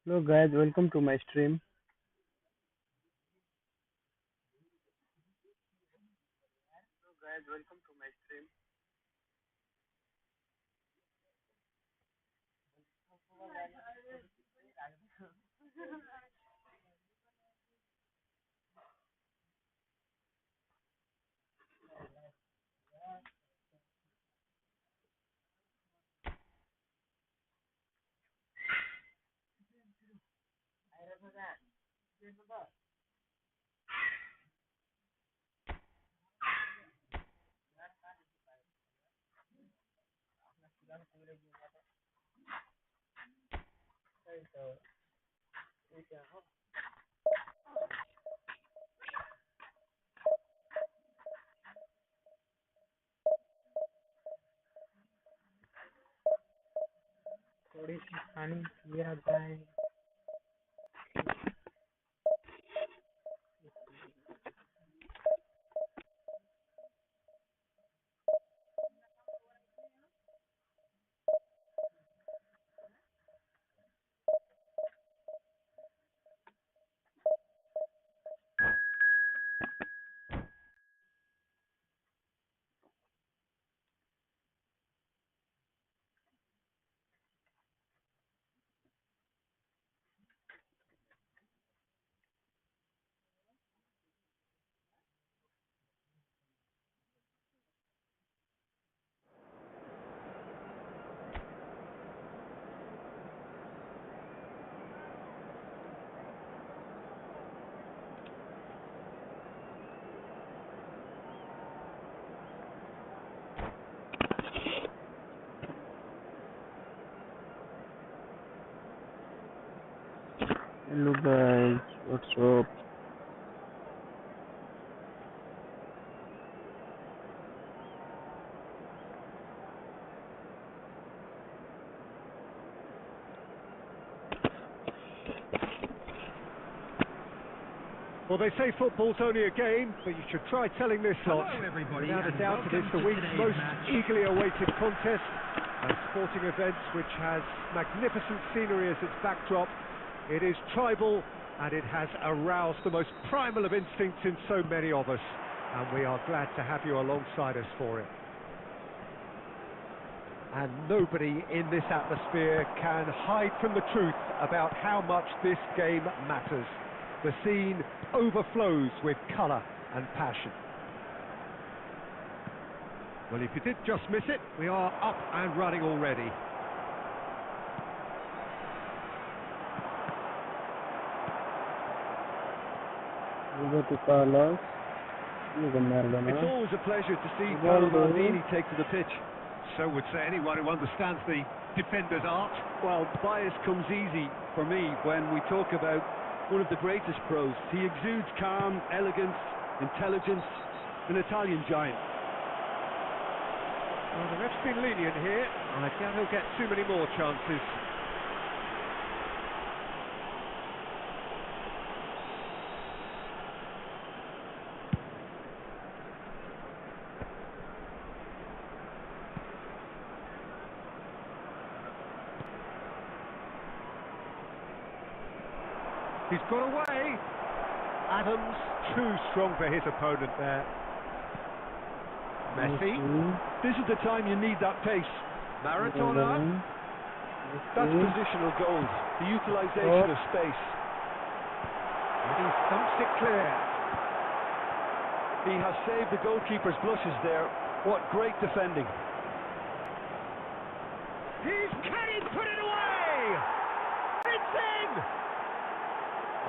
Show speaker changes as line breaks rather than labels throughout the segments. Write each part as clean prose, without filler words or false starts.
Hello guys, welcome to my stream. थोड़ी सी पानी पिया जाए। Hello guys, what's up?
Well, they say football's only a game, but you should try telling this lot.
Hello everybody,
Without a
and
doubt, it is the
welcome to
week's
today's
most
match.
eagerly awaited contest. A sporting event which has magnificent scenery as its backdrop. It is tribal, and it has aroused the most primal of instincts in so many of us. And we are glad to have you alongside us for it. And nobody in this atmosphere can hide from the truth about how much this game matters. The scene overflows with colour and passion. Well, if you did just miss it, we are up and running already.
It's always a pleasure to see Paolo Maldini take to the pitch.
So would say anyone who understands the defender's art.
Well, bias comes easy for me when we talk about one of the greatest pros. He exudes calm, elegance, intelligence, an Italian giant.
Well, the ref's been lenient here. I doubt he'll get too many more chances. He's got away. Adams too strong for his opponent there. Messi.
This is the time you need that pace.
Maradona.
That's positional goals, the utilisation of space.
And he thumps it clear.
He has saved the goalkeeper's blushes there. What great defending.
Can he put it away? It's in!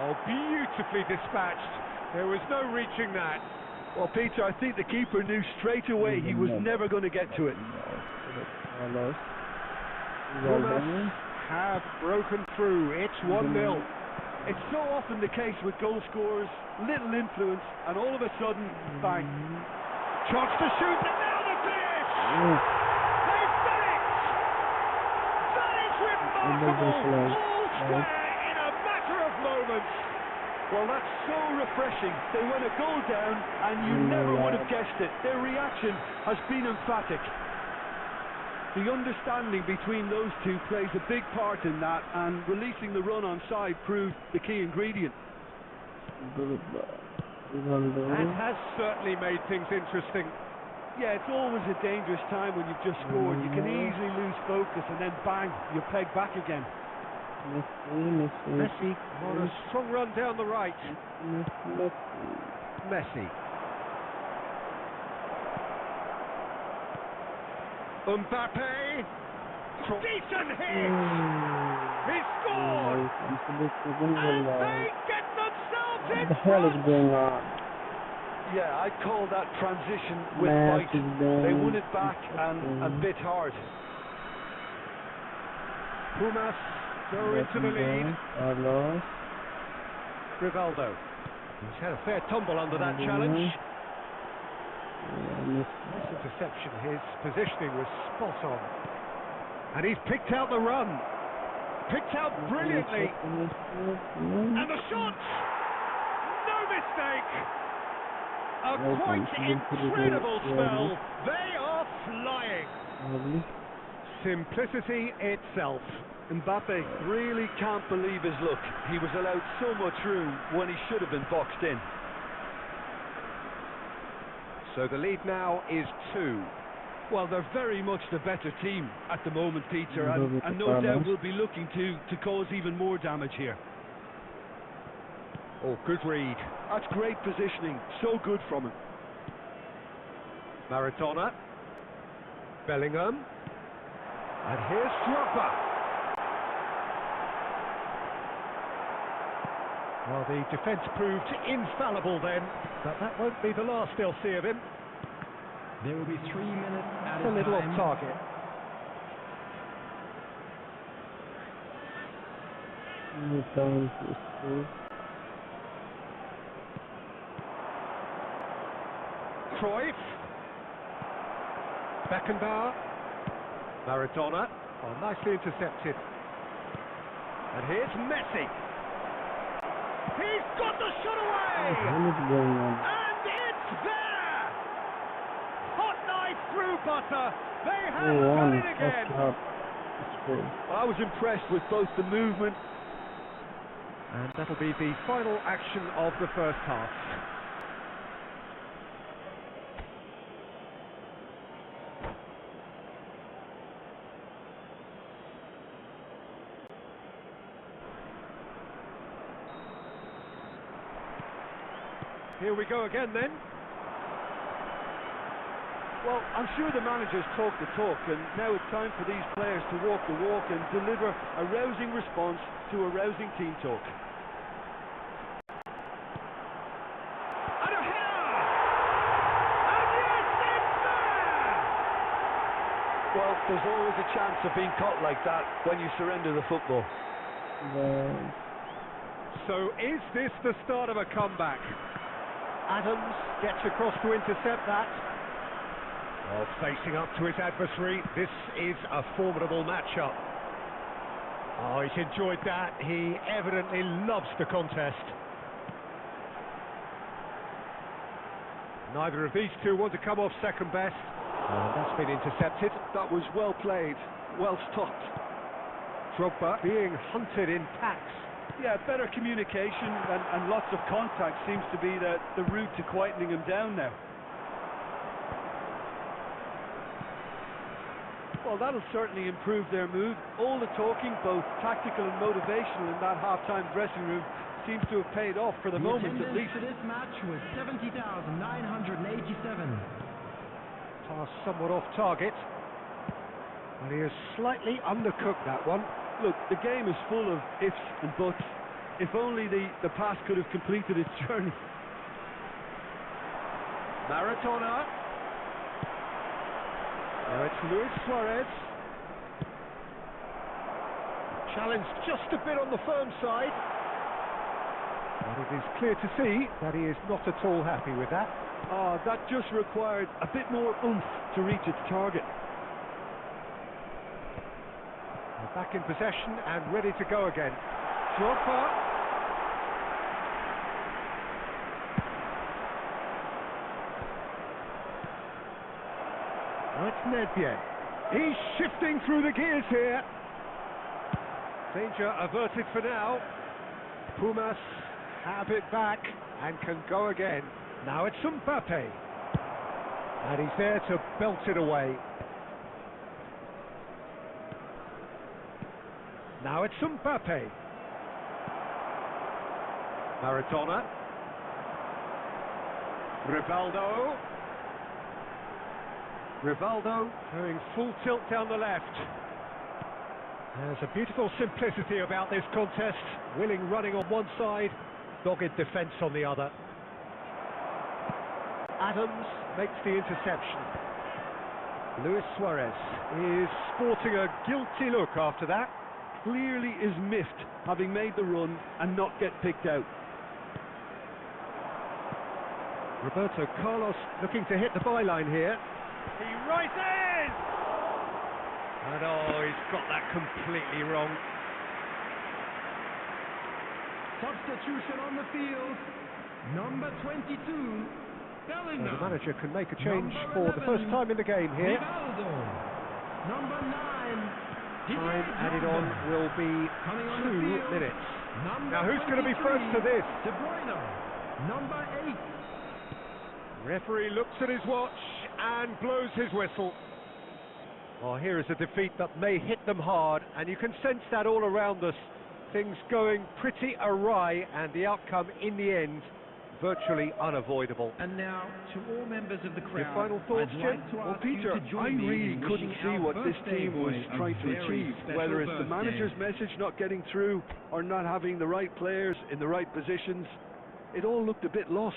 Oh, beautifully dispatched. There was no reaching that.
Well, Peter, I think the keeper knew straight away he was never going to get to it.
Carlos.
Pumas have broken through. It's 1-0.
It's so often the case with goal scorers, little influence, and all of a sudden, bang.
Chance to shoot, and now the finish! They've done it! That is remarkable! All square in a matter of moments.
Well, that's so refreshing. They went a goal down, and you never would have guessed it. Their reaction has been emphatic. The understanding between those two plays a big part in that, and releasing the run on side proved the key ingredient.
That has certainly made things interesting.
Yeah, it's always a dangerous time when you've just scored. You can easily lose focus, and then bang, you're pegged back again.
Messi on a strong run down the right. Messi. Mbappe. Decent hit. He scored. And they get themselves in
What the hell is
front.
going on?
Yeah, I call that transition with
Match
bite.
is done.
They won it back and bit hard.
Pumas go into the lead.
Carlos.
Rivaldo. He's had a fair tumble under that challenge. Nice interception. His positioning was spot on. And he's picked out the run. Picked out brilliantly. And the shot! No mistake! A quite incredible spell. They are flying. Simplicity itself.
Mbappe really can't believe his luck. He was allowed so much room when he should have been boxed in.
So the lead now is 2.
Well, they're very much the better team at the moment, Peter, and no doubt will be looking to cause even more damage here.
Oh, good read.
That's great positioning. So good from him.
Maradona. Bellingham. And here's Drogba. Well, the defence proved infallible then, but that won't be the last they'll see of him.
There will be 3 minutes at
It's a little off target. Cruyff. Beckenbauer. Maradona. Oh, nicely intercepted. And here's Messi. He's got the shot away! And it's there! Hot knife through butter. They have done it again.
I was impressed with both the movement.
And that'll be the final action of the first half. Here we go again then.
Well, I'm sure the managers talk the talk, and now it's time for these players to walk the walk and deliver a rousing response to a rousing team talk.
And a header! And yes, it's there!
Well, there's always a chance of being caught like that when you surrender the football.
So is this the start of a comeback? Adams gets across to intercept that. Well, facing up to his adversary, this is a formidable matchup. Oh, he's enjoyed that. He evidently loves the contest. Neither of these two want to come off second best. That's been intercepted.
That was well played, well stopped.
Drogba being hunted in packs.
Yeah, better communication and lots of contact seems to be the route to quietening him down now. Well, that'll certainly improve their mood. All the talking, both tactical and motivational in that half-time dressing room, seems to have paid off for the moment at least.
For this match was 70,987.
Pass somewhat off target. Well, he has slightly undercooked that one.
Look, the game is full of ifs and buts. If only the pass could have completed its journey.
Maradona. Now it's It's Luis Suarez. Challenged just a bit on the firm side. But it is clear to see that he is not at all happy with that.
That just required a bit more oomph to reach its target.
They're back in possession and ready to go again. Drogba. Now it's Nedved. He's shifting through the gears here. Danger averted for now. Pumas have it back and can go again. Now it's Mbappe. And he's there to belt it away. Now it's Mbappe. Maradona. Rivaldo going full tilt down the left. There's a beautiful simplicity about this contest. Willing running on one side, dogged defence on the other. Adams makes the interception. Luis Suarez is sporting a guilty look after that.
Clearly is miffed, having made the run and not get picked out.
Roberto Carlos looking to hit the byline here. He rises! And he's got that completely wrong.
Substitution on the field. Number 22, Bellingham.
Well, the manager can make a change
Number
for the
11,
first time in the game here.
Rivaldo. Number 9,
Time added on will be
Coming on the
2
field.
minutes.
Number
Now who's going to be
23,
first to this?
De Bruyne. Number 8.
Referee looks at his watch and blows his whistle. Well, here is a defeat that may hit them hard, and you can sense that all around us. Things going pretty awry, and the outcome in the end virtually unavoidable.
And now, to all members of the crowd,
Your final thoughts,
I'd
Jim?
like to
Well,
ask you
Peter,
to join
I
me
really
in
couldn't
wishing
see
our
what this
birthday
team was
boy a
trying to
very
achieve,
special
whether it's the
birthday.
manager's message not getting through or not having the right players in the right positions. It all looked a bit lost.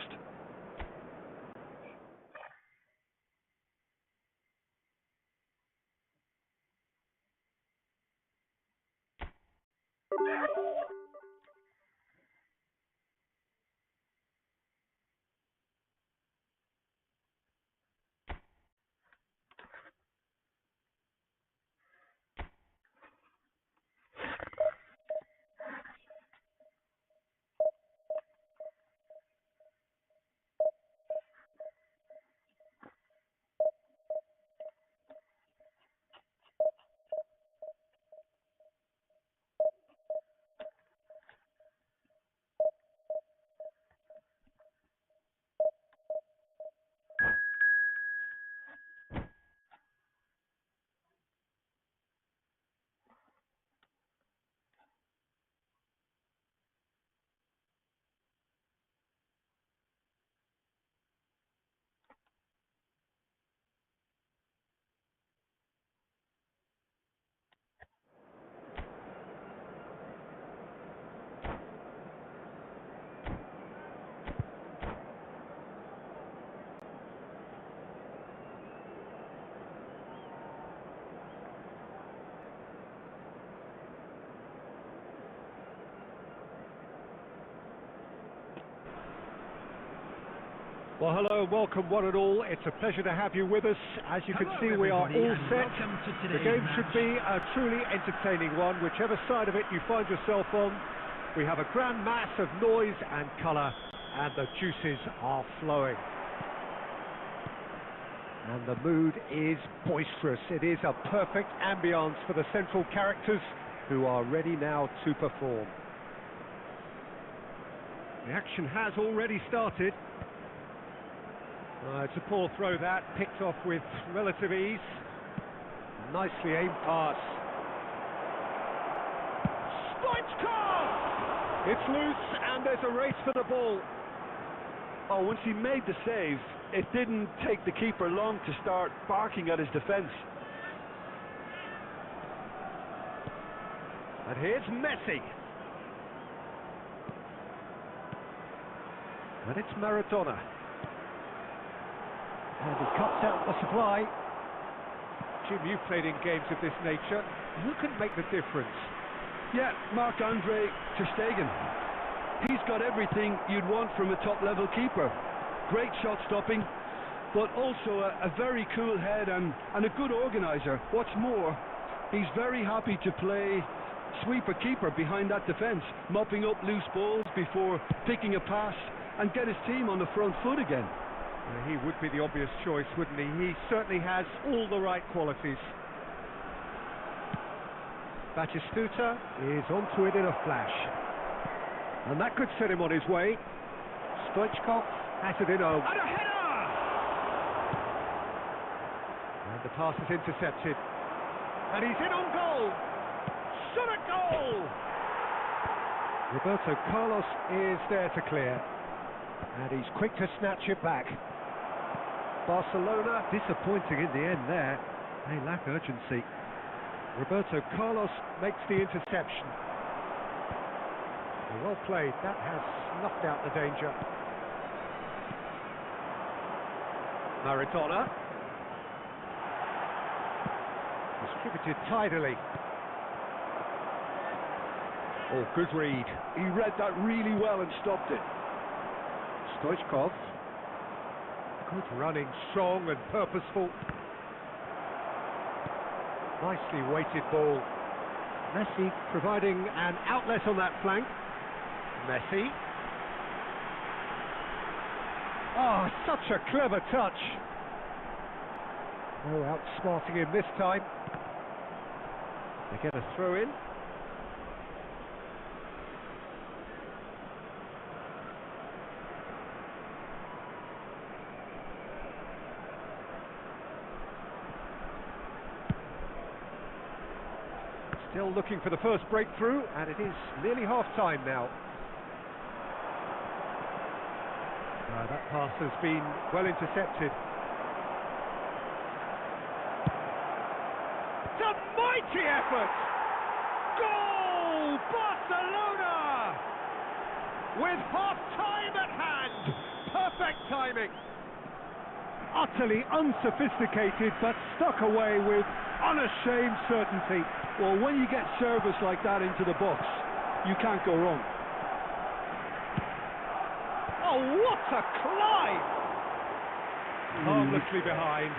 Well, hello and welcome one and all. It's a pleasure to have you with us. As you can see, we are all set. The game should be a truly entertaining one, whichever side of it you find yourself on. We have a grand mass of noise and colour, and the juices are flowing. And the mood is boisterous. It is a perfect ambience for the central characters, who are ready now to perform. The action has already started. It's a poor throw that, picked off with relative ease. Nicely aimed pass. Stoichkov! It's loose and there's a race for the ball.
Oh, once he made the save, it didn't take the keeper long to start barking at his defence.
And here's Messi. And it's Maradona. And he cuts out the supply. Jim, you've played in games of this nature. Who can make the difference?
Yeah, Marc-Andre ter Stegen. He's got everything you'd want from a top-level keeper. Great shot stopping, but also a very cool head and a good organiser. What's more, he's very happy to play sweeper-keeper behind that defence, mopping up loose balls before picking a pass and get his team on the front foot again.
He would be the obvious choice, wouldn't he? He certainly has all the right qualities. Batistuta is onto it in a flash. And that could set him on his way. Stoichkov has it in a...
And a header!
And the pass is intercepted. And he's in on goal! Shot at goal! Roberto Carlos is there to clear. And he's quick to snatch it back. Barcelona disappointing in the end there. They lack urgency. Roberto Carlos makes the interception. Well played. That has snuffed out the danger. Maradona. Distributed tidily. Oh, good read.
He read that really well and stopped it.
Stoichkov. Good running, strong and purposeful. Nicely weighted ball. Messi providing an outlet on that flank. Messi. Oh, such a clever touch. No outsmarting him this time. They get a throw in. Still looking for the first breakthrough, and it is nearly half-time now. That pass has been well intercepted. It's a mighty effort! Goal! Barcelona! With half-time at hand! Perfect timing! Utterly unsophisticated, but stuck away with unashamed certainty.
Well, when you get service like that into the box, you can't go wrong.
Oh, what a climb! Harmlessly behind.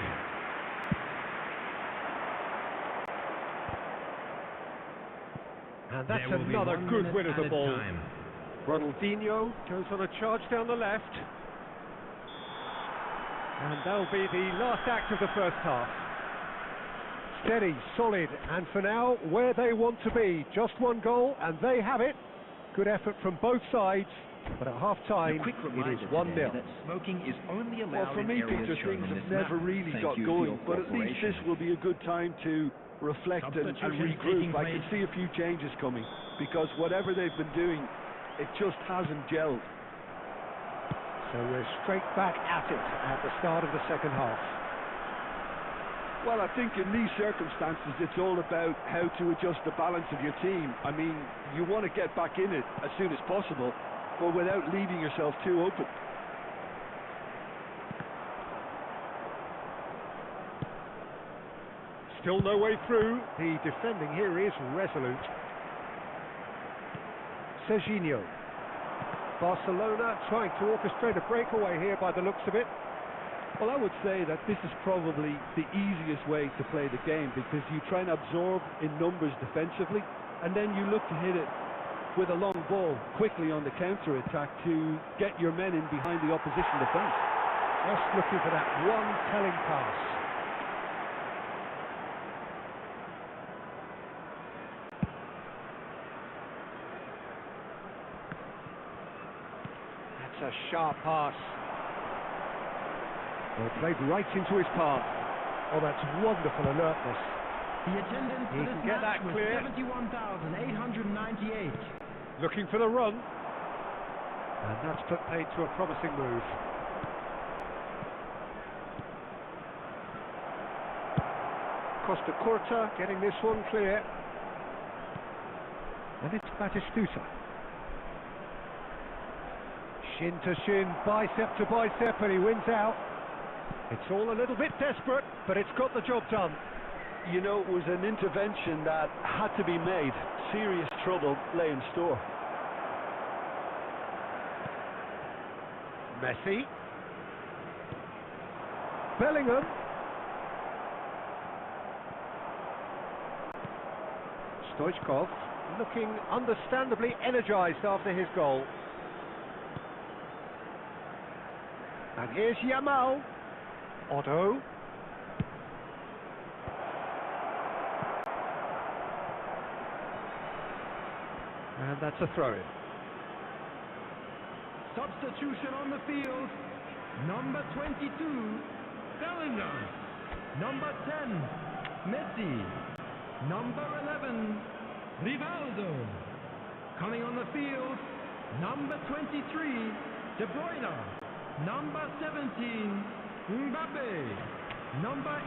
And that's
There will be
another
1
good
minute
win of the
added
ball.
time.
Ronaldinho goes on a charge down the left. And that'll be the last act of the first half. Steady, solid, and for now, where they want to be. Just one goal, and they have it. Good effort from both sides, but at half-time,
A quick
it
reminder
is
today
1-0.
that smoking is only
Well,
allowed
for
in
me,
areas
Peter,
shown
things
on
have
this
never
map.
really
Thank
got
you for
going,
your
but at least
cooperation.
this will be a good time to reflect and
Substitutions
regroup.
taking
I can
place.
see a few changes coming, because whatever they've been doing, it just hasn't gelled.
So we're straight back at it at the start of the second half.
Well, I think in these circumstances, it's all about how to adjust the balance of your team. I mean, you want to get back in it as soon as possible, but without leaving yourself too open.
Still no way through. The defending here is resolute. Serginho. Barcelona trying to orchestrate a breakaway here by the looks of it.
Well, I would say that this is probably the easiest way to play the game, because you try and absorb in numbers defensively, and then you look to hit it with a long ball quickly on the counter-attack to get your men in behind the opposition defence.
Just looking for that one telling pass. That's a sharp pass. Well, played right into his path. Oh, that's wonderful alertness.
The attendance
He
for this
can get
match
that
was
clear.
71,898.
Looking for the run. And that's put paid to a promising move. Costa Curta getting this one clear. And it's Batistuta. Shin to shin, bicep to bicep, and he wins out. It's all a little bit desperate, but it's got the job done.
You know, it was an intervention that had to be made. Serious trouble lay in store.
Messi. Bellingham. Stoichkov looking understandably energised after his goal. And here's Yamal. Otto. And that's a throw-in.
Substitution on the field. Number 22, Bellingham. Number 10, Messi. Number 11, Rivaldo. Coming on the field, number 23, De Bruyne. Number 17, Mbappe. Number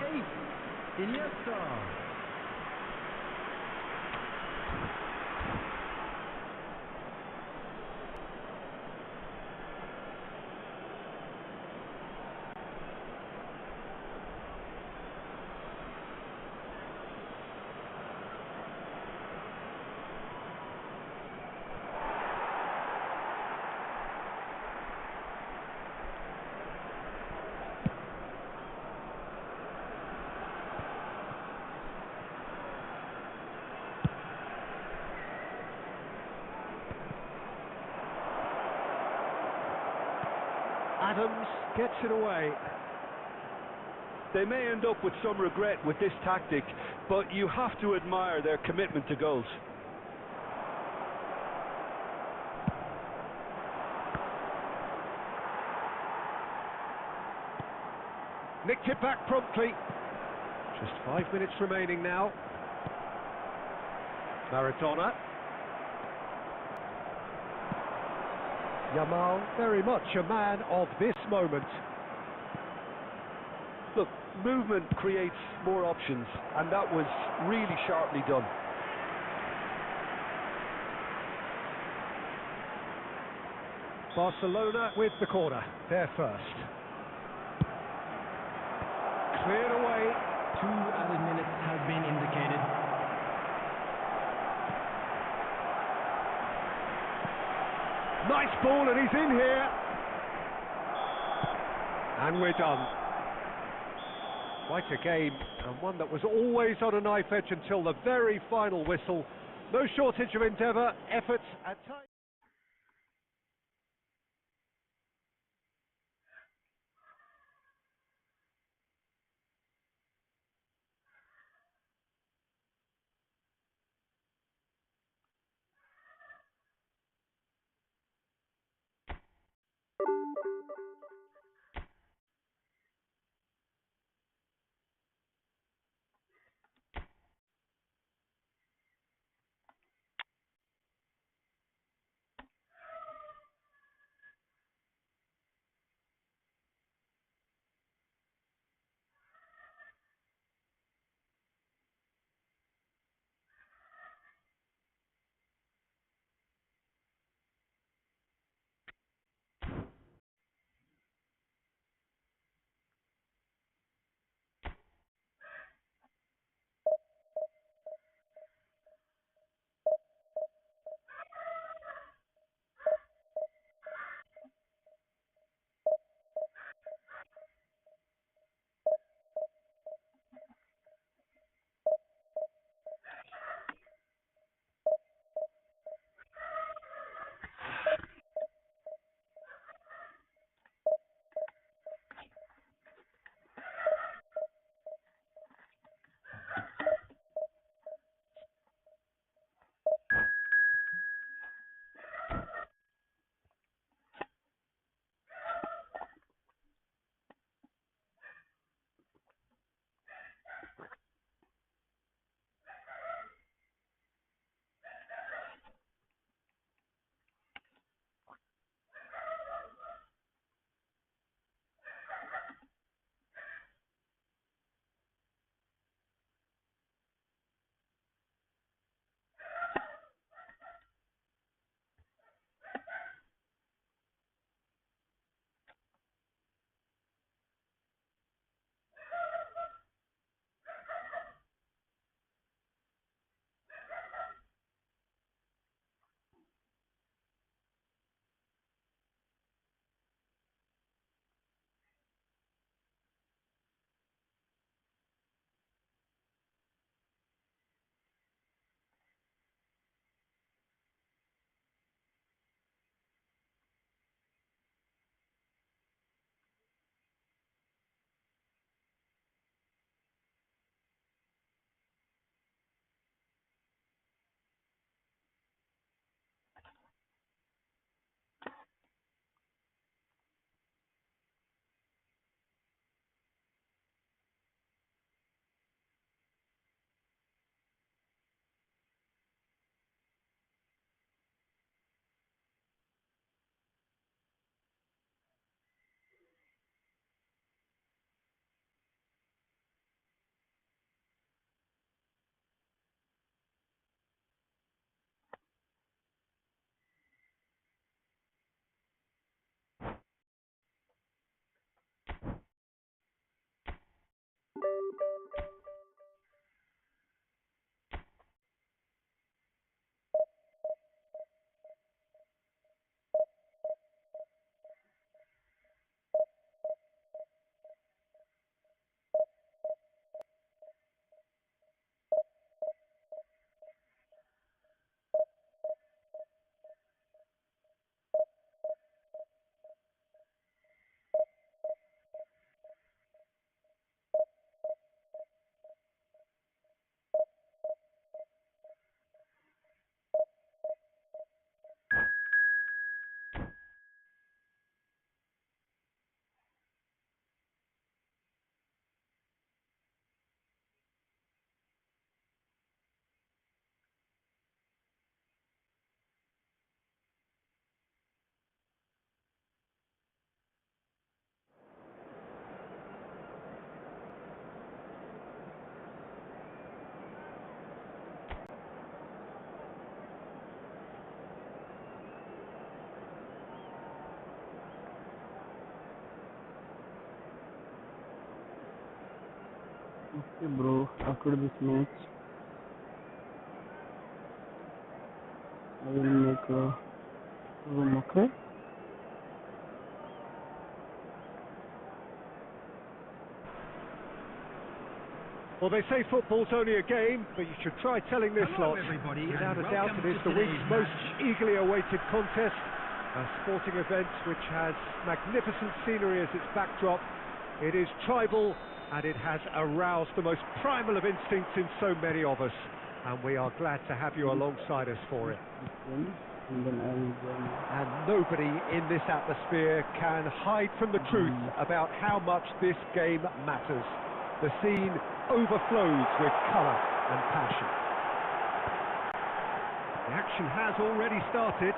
8, Iniesta.
Adams gets it away.
They may end up with some regret with this tactic, but you have to admire their commitment to goals.
Nicked it back promptly. Just 5 minutes remaining now. Maradona. Yamal, very much a man of this moment.
Look, movement creates more options, and that was really sharply done.
Barcelona with the corner, there first. Cleared away.
2 added minutes have been indicated.
Nice ball, and he's in here. And we're done. Quite a game, and one that was always on a knife edge until the very final whistle. No shortage of endeavour, effort, at times.
Okay, bro. After this match, I will make a room. Okay.
Well, they say football's only a game, but you should try telling this
Hello,
lot.
everybody,
Without
and
a doubt,
welcome
it is
to
the week's
today's
most
match.
eagerly awaited contest. A sporting event which has magnificent scenery as its backdrop. It is tribal, and it has aroused the most primal of instincts in so many of us. And we are glad to have you alongside us for it.
And then I will join you.
And nobody in this atmosphere can hide from the truth about how much this game matters. The scene overflows with colour and passion. The action has already started.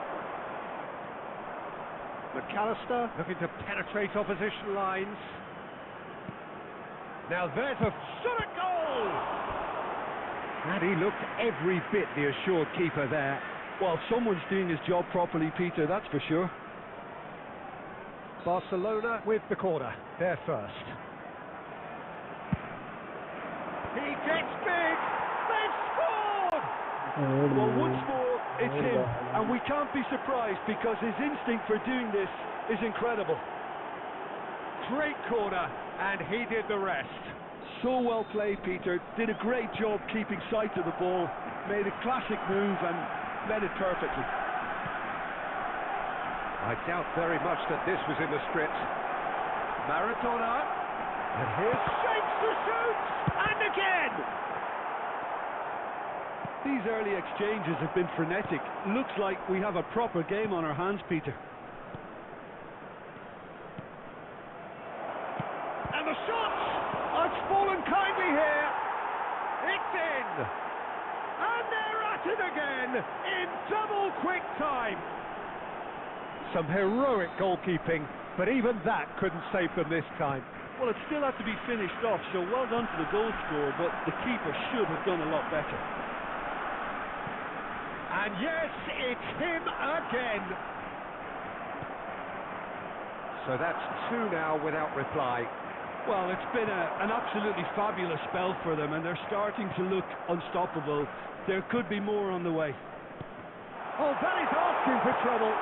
McAllister looking to penetrate opposition lines. Now there's a shot at goal! And he looked every bit the assured keeper there.
Well, someone's doing his job properly, Peter, that's for sure.
Barcelona with the corner, they're first. He gets big! They've scored!
Well, once more, it's him, and we can't be surprised because his instinct for doing this is incredible.
Great corner, and he did the rest.
So well played, Peter. Did a great job keeping sight of the ball, made a classic move and met it perfectly.
I doubt very much that this was in the script. Maradona, and here's Shakes to shoot, and again!
These early exchanges have been frenetic. Looks like we have a proper game on our hands, Peter.
And the shot! It's fallen kindly here. It's in! And they're at it again in double quick time. Some heroic goalkeeping, but even that couldn't save them this time.
Well, it still had to be finished off, so well done to the goal scorer, but the keeper should have done a lot better.
And yes, it's him again. So that's two now without reply.
Well, it's been an absolutely fabulous spell for them, and they're starting to look unstoppable. There could be more on the way.
Oh, that is asking for trouble.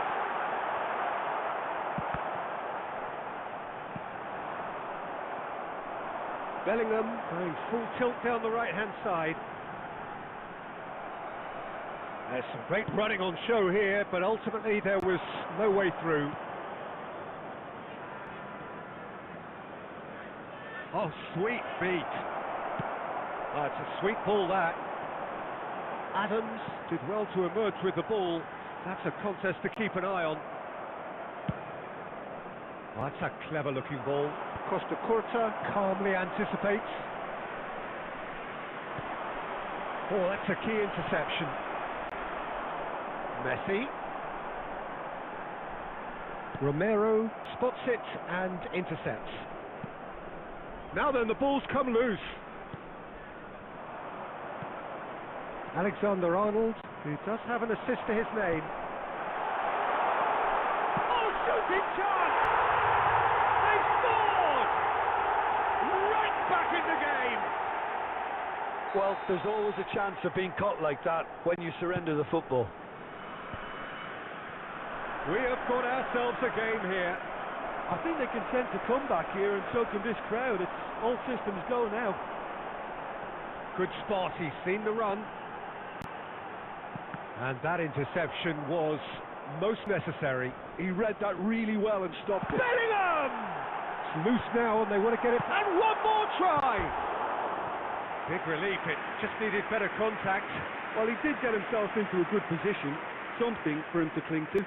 Bellingham going full tilt down the right-hand side. There's some great running on show here, but ultimately there was no way through. Oh, sweet feet. Oh, it's a sweet ball, that. Adams did well to emerge with the ball. That's a contest to keep an eye on. Oh, that's a clever-looking ball. Costa Curta calmly anticipates. Oh, that's a key interception. Messi. Romero spots it and intercepts. Now then, the ball's come loose. Alexander-Arnold, who does have an assist to his name. Oh, shooting chance! They've scored! Right back in the game.
Well, there's always a chance of being caught like that when you surrender the football.
We have got ourselves a game here.
I think they can sense a comeback here, and so can this crowd. It's all systems go now.
Good spot, he's seen the run. And that interception was most necessary.
He read that really well and stopped it.
Bellingham! It's loose now and they want to get it. And one more try! Big relief, it just needed better contact.
Well, he did get himself into a good position. Something for him to cling to.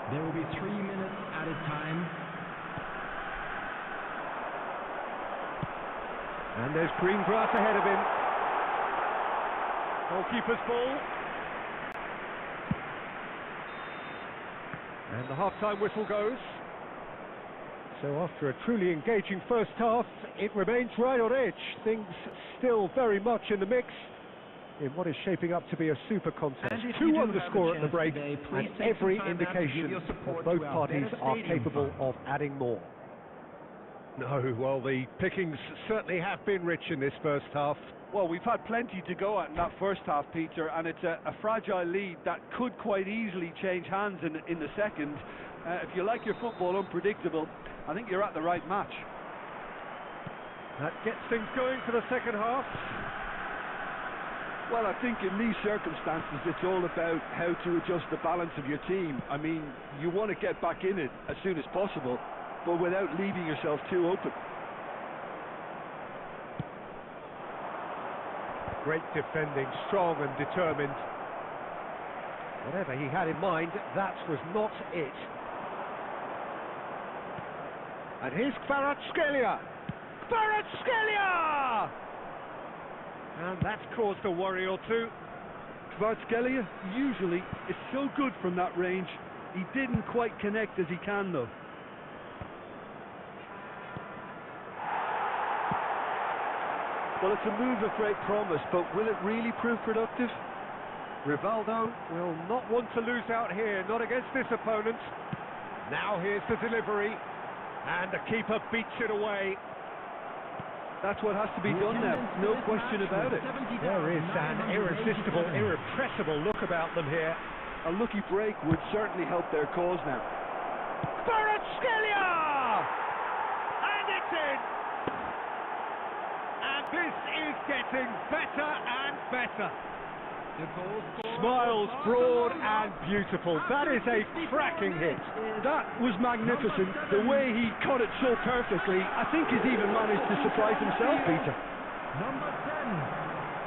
There will be 3 minutes added time.
And there's green grass ahead of him. Goalkeeper's ball. And the half-time whistle goes. So after a truly engaging first half, it remains right on edge. Things still very much in the mix in what is shaping up to be a super contest. 2-1 the score at the break, and every indication that both parties are capable of adding more. No, well, the pickings certainly have been rich in this first half.
Well, we've had plenty to go at in that first half, Peter, and it's a fragile lead that could quite easily change hands in the second. If you like your football unpredictable, I think you're at the right match.
That gets things going for the second half.
Well, I think in these circumstances, it's all about how to adjust the balance of your team. I mean, you want to get back in it as soon as possible, but without leaving yourself too open.
Great defending, strong and determined. Whatever he had in mind, that was not it. And here's Kvaratskhelia! Kvaratskhelia! And that's caused a worry or two.
Kvaratskhelia usually is so good from that range. He didn't quite connect as he can, though. Well, it's a move of great promise, but will it really prove productive?
Rivaldo will not want to lose out here, not against this opponent. Now here's the delivery, and the keeper beats it away.
That's what has to be done now, no question about it.
There is an irresistible, irrepressible look about them here.
A lucky break would certainly help their cause now.
Kvaratskhelia! And it's in! And this is getting better and better. Smiles broad and beautiful. That is a cracking hit.
That was magnificent. The way he cut it so perfectly, I think he's even managed to surprise himself, Peter.
Number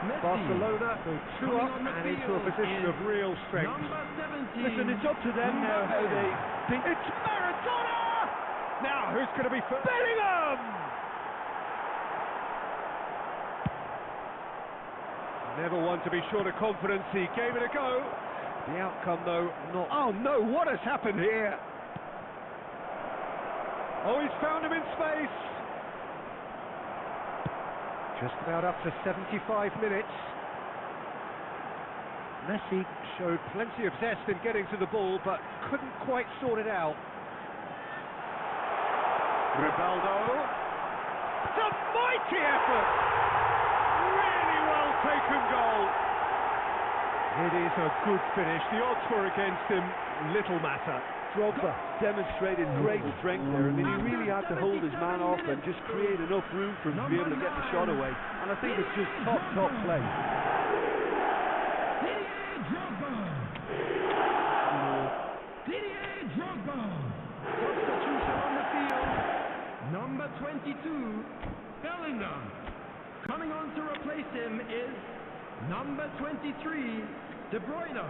10, Messi.
Barcelona go 2 up and into a position of real strength.
Number 17.
Listen, it's up to them now how they think.
It's Maradona! Now who's going to be first? Bellingham! Never one to be short of confidence, he gave it a go. The outcome, though, not... Oh, no, what has happened here? Oh, he's found him in space. Just about up to 75 minutes. Messi showed plenty of zest in getting to the ball, but couldn't quite sort it out. Rivaldo. It's a mighty effort! Taken goal. It is a good finish. The odds were against him. Little matter.
Drogba demonstrated great strength there. I mean, he really had to hold his man off and just create enough room for him to be able to get the shot away. And I think it's just top play.
Didier Drogba. Substitution on the field. Number 22, Bellingham. Coming on to replace him is number 23, De Bruyne.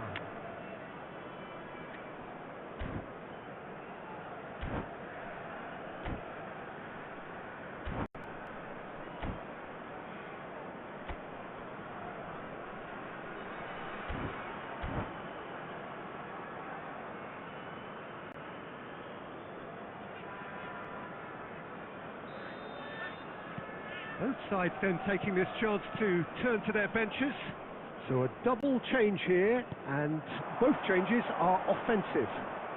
Both sides then taking this chance to turn to their benches. So a double change here, and both changes are offensive.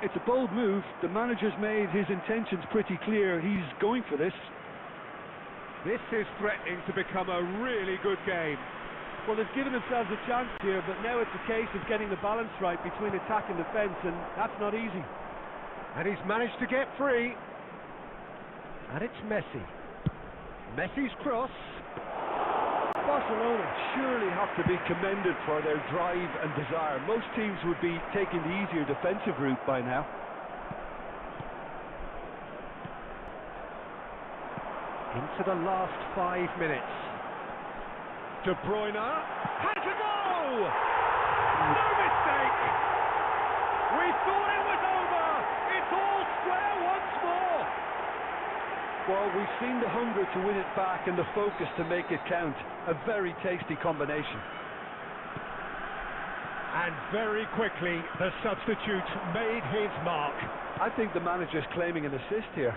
It's a bold move. The manager's made his intentions pretty clear. He's going for this.
This is threatening to become a really good game.
Well, they've given themselves a chance here, but now it's a case of getting the balance right between attack and defence, and that's not easy.
And he's managed to get free. And it's Messi. Messi's cross.
Barcelona surely have to be commended for their drive and desire. Most teams would be taking the easier defensive route by now.
Into the last 5 minutes. De Bruyne has a goal! No mistake! We thought it was over! It's all square once more!
Well, we've seen the hunger to win it back and the focus to make it count. A very tasty combination.
And very quickly, the substitute made his mark.
I think the manager's claiming an assist here.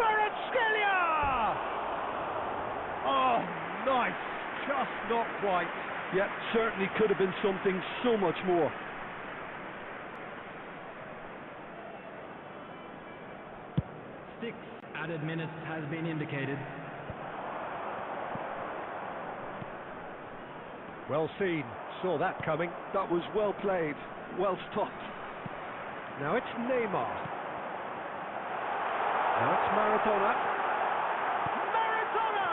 Kvaratskhelia! Oh, nice. Just not quite.
Yep, certainly could have been something so much more.
Six added minutes has been indicated.
Well seen. Saw that coming.
That was well played, well stopped.
Now it's Neymar. Now it's Maradona. Maradona!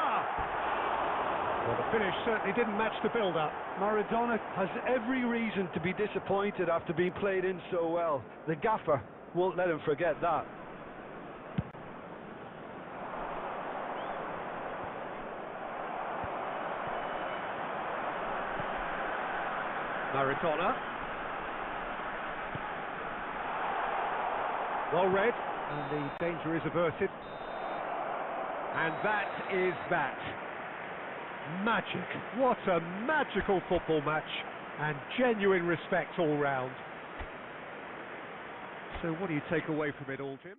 Well, the finish certainly didn't match the build-up.
Maradona has every reason to be disappointed after being played in so well. The gaffer won't let him forget that.
Maradona. Well read, and the danger is averted. And that is that. Magic. What a magical football match, and genuine respect all round. So what do you take away from it all, Jim?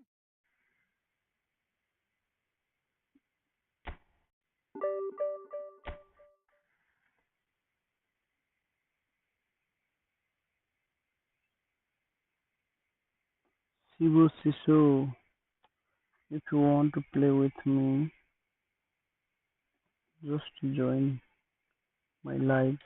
Sibo Siso, if you want to play with me, just join my live.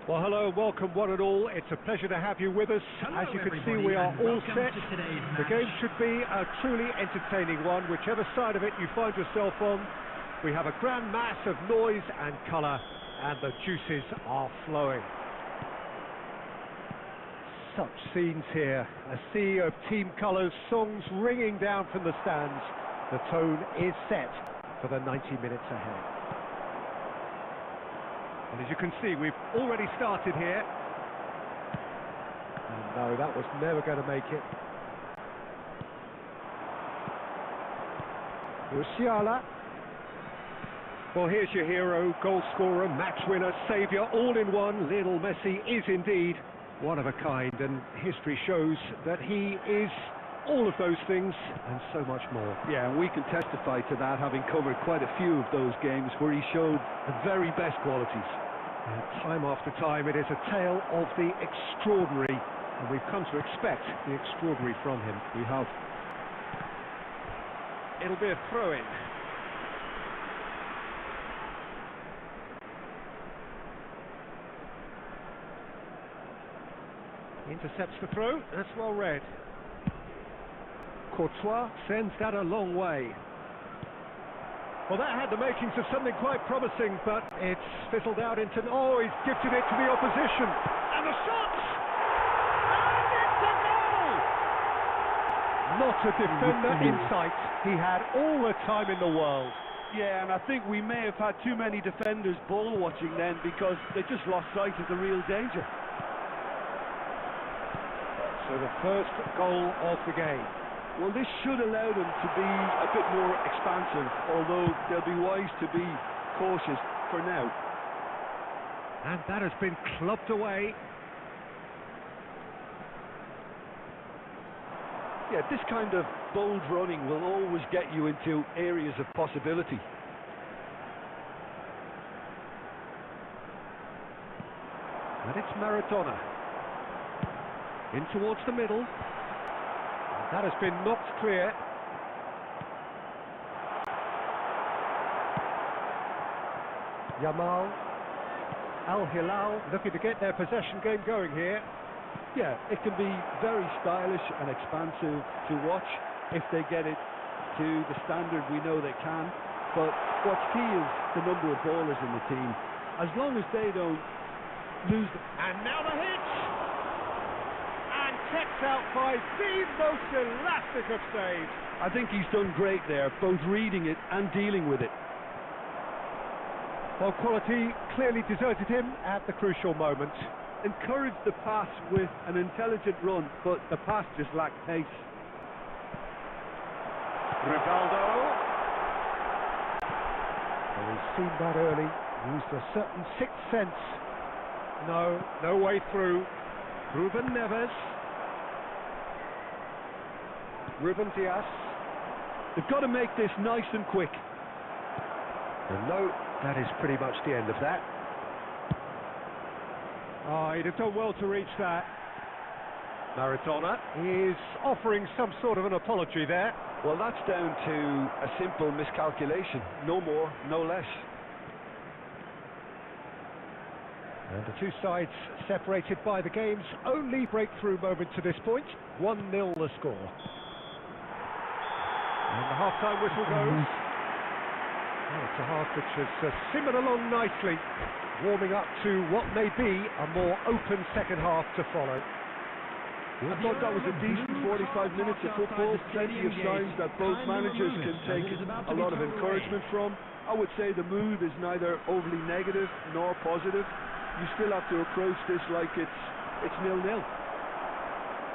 Well, hello and welcome one and all. It's a pleasure to have you with us.
Hello,
As you can see,
everybody,
we are
and
all
welcome
set.
to today's
The
match.
game should be a truly entertaining one, whichever side of it you find yourself on. We have a grand mass of noise and colour, and the juices are flowing. Such scenes here, a sea of team colours, songs ringing down from the stands. The tone is set for the 90 minutes ahead. And as you can see, we've already started here. And no, that was never going to make it. Musiala. Well, here's your hero, goal scorer, match winner, saviour, all in one. Lionel Messi is indeed one of a kind, and history shows that he is all of those things and so much more.
Yeah, and we can testify to that, having covered quite a few of those games where he showed the very best qualities.
And time after time, it is a tale of the extraordinary, and we've come to expect the extraordinary from him.
We have.
It'll be a throw-in. Intercepts the throw, that's well read. Courtois sends that a long way. Well, that had the makings of something quite promising, but it's fizzled out into... Oh, he's gifted it to the opposition. And the shot! And it's a goal! Not a defender in sight. He had all the time in the world.
Yeah, and I think we may have had too many defenders ball watching then, because they just lost sight of the real danger.
So the first goal of the game.
Well, this should allow them to be a bit more expansive, although they'll be wise to be cautious for now.
And that has been clubbed away.
Yeah, this kind of bold running will always get you into areas of possibility.
And it's Maradona. In towards the middle. That has been knocked clear. Yamal. Al Hilal looking to get their possession game going here.
Yeah, it can be very stylish and expansive to watch if they get it to the standard we know they can. But what's key is the number of ballers in the team. As long as they don't lose the...
And now the hit! And kept out by the most elastic of saves.
I think he's done great there, both reading it and dealing with it.
Well, quality clearly deserted him at the crucial moment.
Encouraged the pass with an intelligent run, but the pass just lacked pace.
Rivaldo. Well, he's seen that early. Used a certain sixth sense. No way through. Ruben Neves. Ruben Diaz.
They've got to make this nice and quick.
And no, that is pretty much the end of that. Oh, he'd have done well to reach that. Maradona is offering some sort of an apology there.
Well, that's down to a simple miscalculation. No more, no less.
And the two sides separated by the game's only breakthrough moment to this point. 1-0 the score. And the half-time whistle goes. Well, it's a half which has simmered along nicely, warming up to what may be a more open second half to follow.
I thought that was a decent 45 minutes of football, plenty of signs that both managers can take a lot of encouragement from. I would say the mood is neither overly negative nor positive. You still have to approach this like it's 0-0.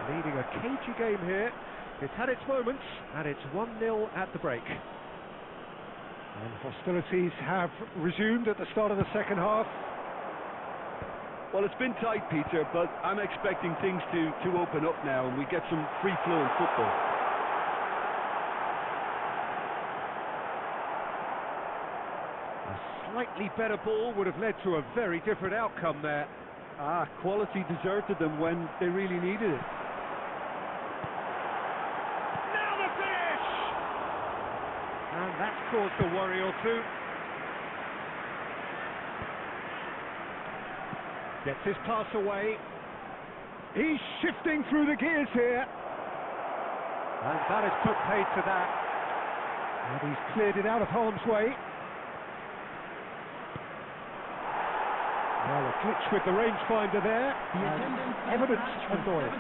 Leading a cagey game here. It's had its moments, and it's 1-0 at the break. And hostilities have resumed at the start of the second half.
Well, it's been tight, Peter, but I'm expecting things to open up now and we get some free-flowing football.
A slightly better ball would have led to a very different outcome there.
Quality deserted them when they really needed it.
Now the finish! And that's caused a worry or two. Gets his pass away. He's shifting through the gears here. And that has put paid to that. And he's cleared it out of harm's way. Well, a glitch with the rangefinder there. Evidence of annoyance.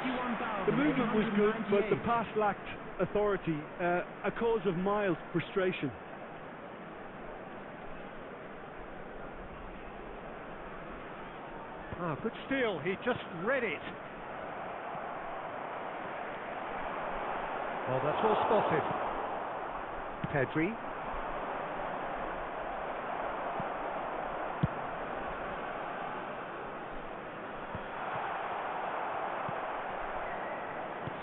The movement was good, but the pass lacked authority, a cause of mild frustration.
Ah, good steal. He just read it. Well, that's well spotted. Pedri.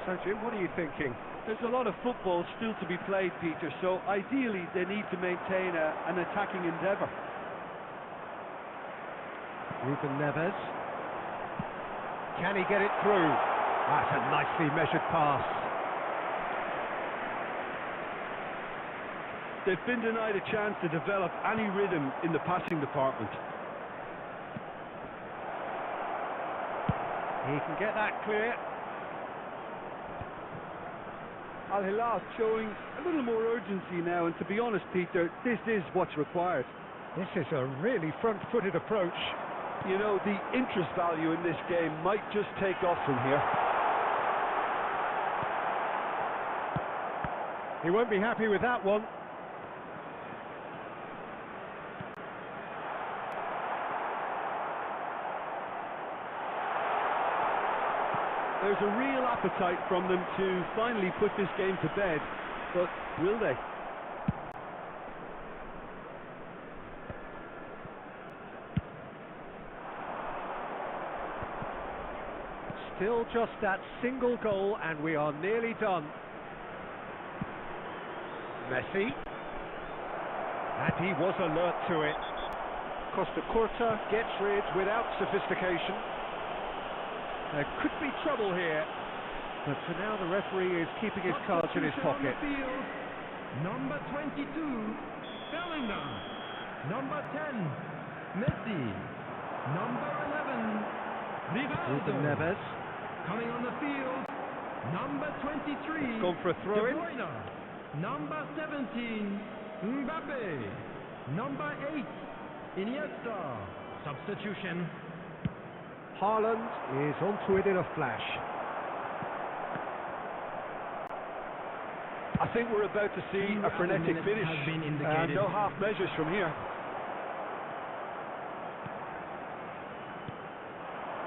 So, Jim, what are you thinking?
There's a lot of football still to be played, Peter, so ideally they need to maintain an attacking endeavour.
Ruben Neves. Can he get it through? That's a nicely measured pass.
They've been denied a chance to develop any rhythm in the passing department.
He can get that clear.
Al Hilal showing a little more urgency now, and to be honest, Peter, this is what's required.
This is a really front-footed approach.
You know, the interest value in this game might just take off from here.
He won't be happy with that one.
There's a real appetite from them to finally put this game to bed, but will they?
Still just that single goal and we are nearly done. Messi. And he was alert to it. Costa Curta gets rid without sophistication. There could be trouble here, but for now the referee is keeping his cards in his pocket.
Number 22, Bellingham. Number 10, Messi. Number 11, Rivaldo.
Ruben Neves.
Coming on the field, number 23,
Gone for a throw-in.
De Bruyne. Number 17, Mbappe. Number 8, Iniesta. Substitution.
Haaland is onto it in a flash.
I think we're about to see a frenetic finish. No half measures from here.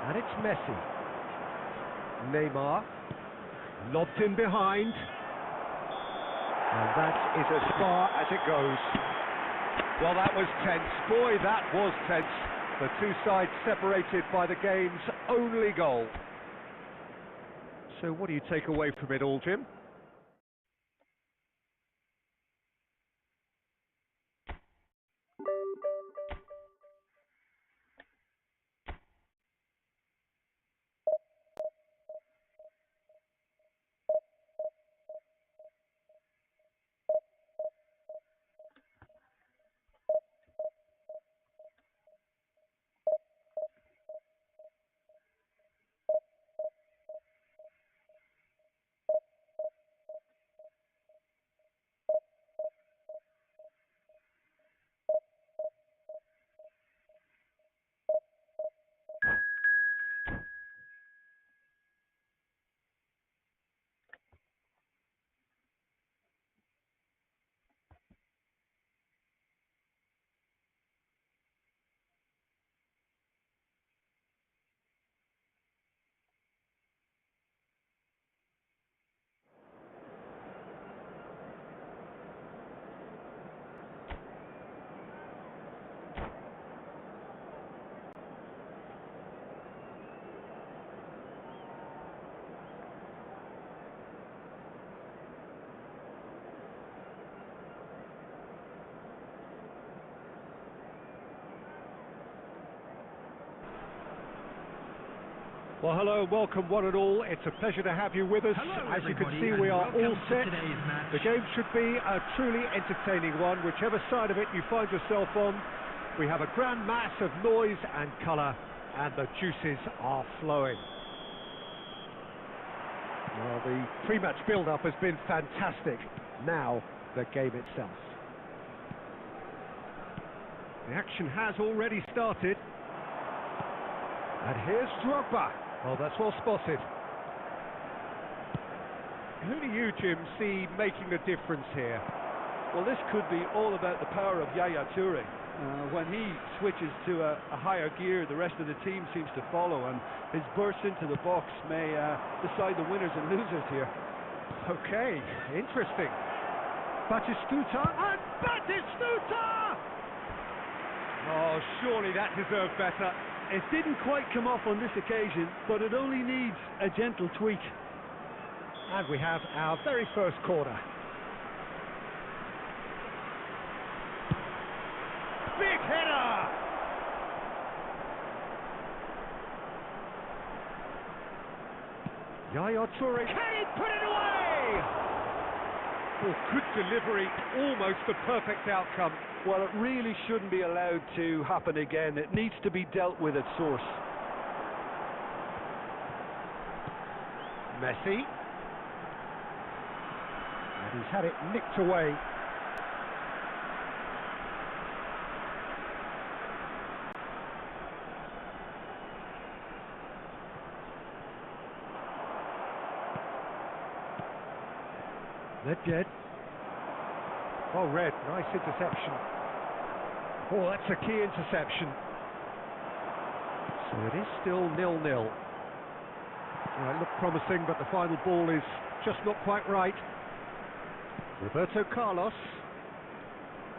And it's Messi. Neymar. Lobbed in behind. And that is as far as it goes. Well, that was tense. Boy, that was tense. The two sides separated by the game's only goal. So what do you take away from it all, Jim? Well, hello, welcome one and all. It's a pleasure to have you with us.
Hello,
as you can
everybody,
see, we are all set.
match.
The game should be a truly entertaining one, whichever side of it you find yourself on. We have a grand mass of noise and colour, and the juices are flowing. Well, the pre-match build-up has been fantastic. Now, the game itself. The action has already started. And here's Drogba. Oh, that's well spotted. Who do you, Jim, see making the difference here?
Well, this could be all about the power of Yaya Toure. When he switches to a higher gear, the rest of the team seems to follow, and his burst into the box may decide the winners and losers here.
Okay, interesting. Batistuta, and Batistuta! Oh, surely that deserved better.
It didn't quite come off on this occasion, but it only needs a gentle tweak.
And we have our very first corner. Big header! Yaya Toure, can he put it away? Oh, good delivery, almost the perfect outcome.
Well, it really shouldn't be allowed to happen again. It needs to be dealt with at source.
Messi. And he's had it nicked away. Nedved. Oh, Red, nice interception. Oh, that's a key interception. So it is still 0-0. Well, it looked promising, but the final ball is just not quite right. Roberto Carlos.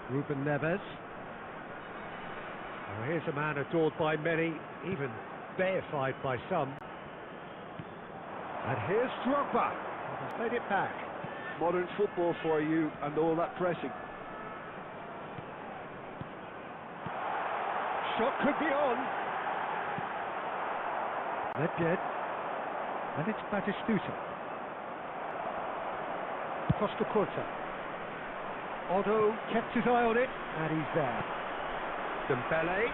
Ruben Neves. Oh, here's a man adored by many, even deified by some. And here's Drogba. He's made it back.
Modern football for you, and all that pressing.
Shot could be on. Nedved. And it's Batistuta. Costa Curta. Otto kept his eye on it, and he's there. Dembele.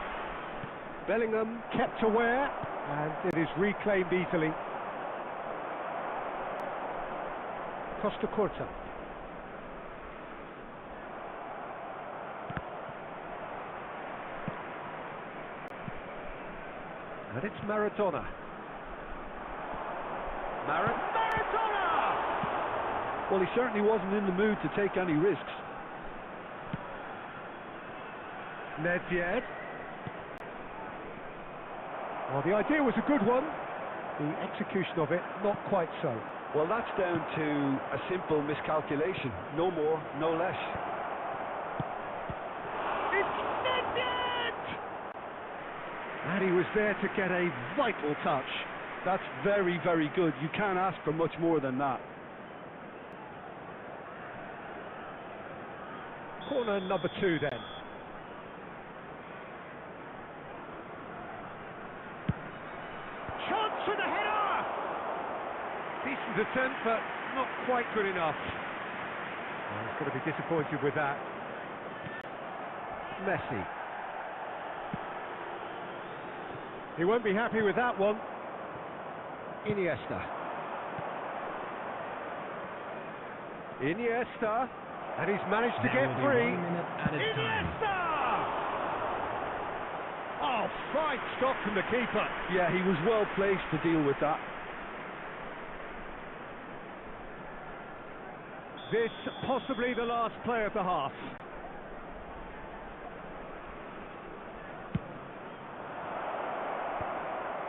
Bellingham kept aware, and it is reclaimed easily. Costa Curta. And it's Maradona. Maradona!
Well, he certainly wasn't in the mood to take any risks.
Nedved. Well, the idea was a good one. The execution of it, not quite so.
Well, that's down to a simple miscalculation. No more, no less.
It's Nedved! And he was there to get a vital touch.
That's very, very good. You can't ask for much more than that.
Corner number 2 then. Chance for the header! Decent attempt, but not quite good enough. Well, he's going to be disappointed with that. Messi. He won't be happy with that one. Iniesta. Iniesta. And he's managed to get free. Iniesta! Oh, fine stop from the keeper.
Yeah, he was well placed to deal with that.
This possibly the last play of the half.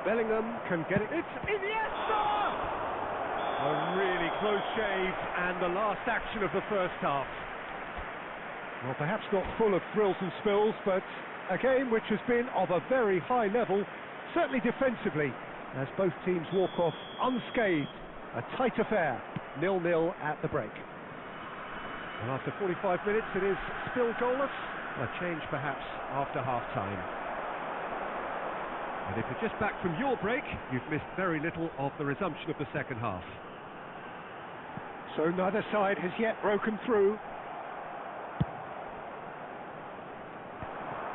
Bellingham can get it. It's Iniesta! A really close shave, and the last action of the first half. Well, perhaps not full of thrills and spills, but a game which has been of a very high level, certainly defensively, as both teams walk off unscathed. A tight affair, 0-0 at the break. And after 45 minutes, it is still goalless. A change perhaps after half-time. And if you're just back from your break, you've missed very little of the resumption of the second half. So neither side has yet broken through.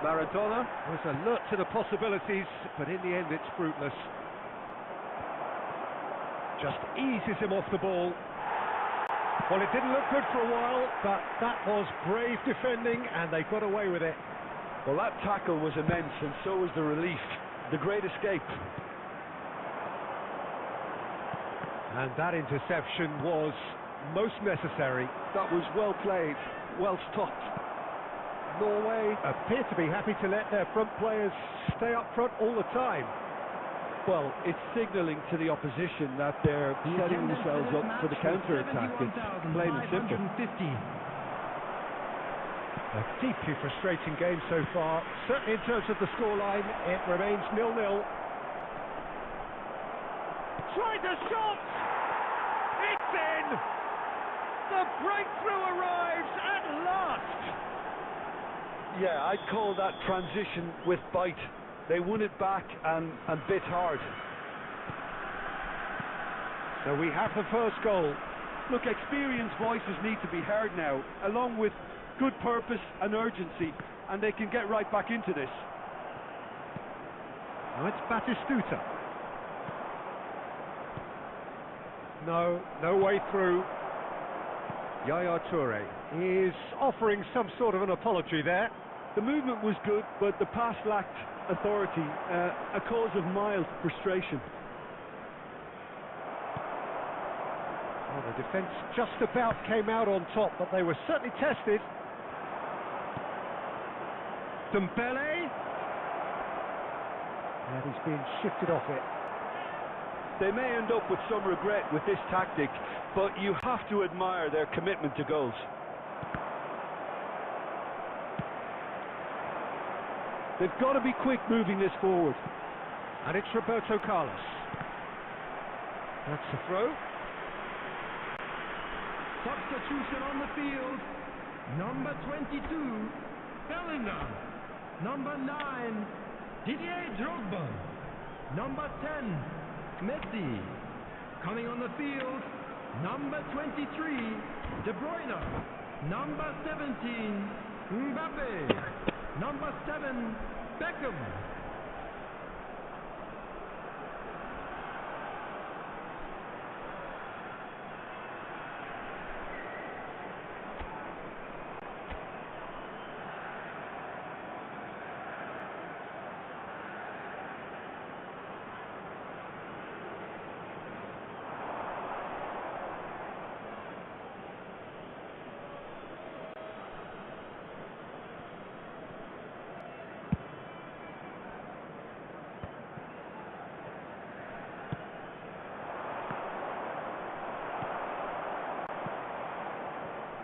Maradona.
Was alert to the possibilities, but in the end it's fruitless. Just eases him off the ball. Well, it didn't look good for a while, but that was brave defending, and they got away with it.
Well, that tackle was immense, and so was the relief. The great escape.
And that interception was most necessary.
That was well played, well stopped.
Norway appear to be happy to let their front players stay up front all the time.
Well, it's signalling to the opposition that they're setting themselves up for the counter-attack. It's plain and simple.
A deeply frustrating game so far. Certainly in terms of the scoreline, it remains 0-0. Tried the shot! It's in! The breakthrough arrives at last!
Yeah, I'd call that transition with bite. They won it back and bit hard.
So we have the first goal.
Look, experienced voices need to be heard now, along with good purpose and urgency, and they can get right back into this.
Now it's Batistuta. No way through. Yaya Toure is offering some sort of an apology there.
The movement was good, but the pass lacked authority, a cause of mild frustration.
Well, the defence just about came out on top, but they were certainly tested. Dembele. And he's being shifted off it.
They may end up with some regret with this tactic, but you have to admire their commitment to goals. They've got to be quick moving this forward.
And it's Roberto Carlos. That's the throw.
Substitution on the field. Number 22, Bellingham. Number 9, Didier Drogba. Number 10, Messi. Coming on the field, number 23, De Bruyne. Number 17, Mbappe. Number 7, Beckham.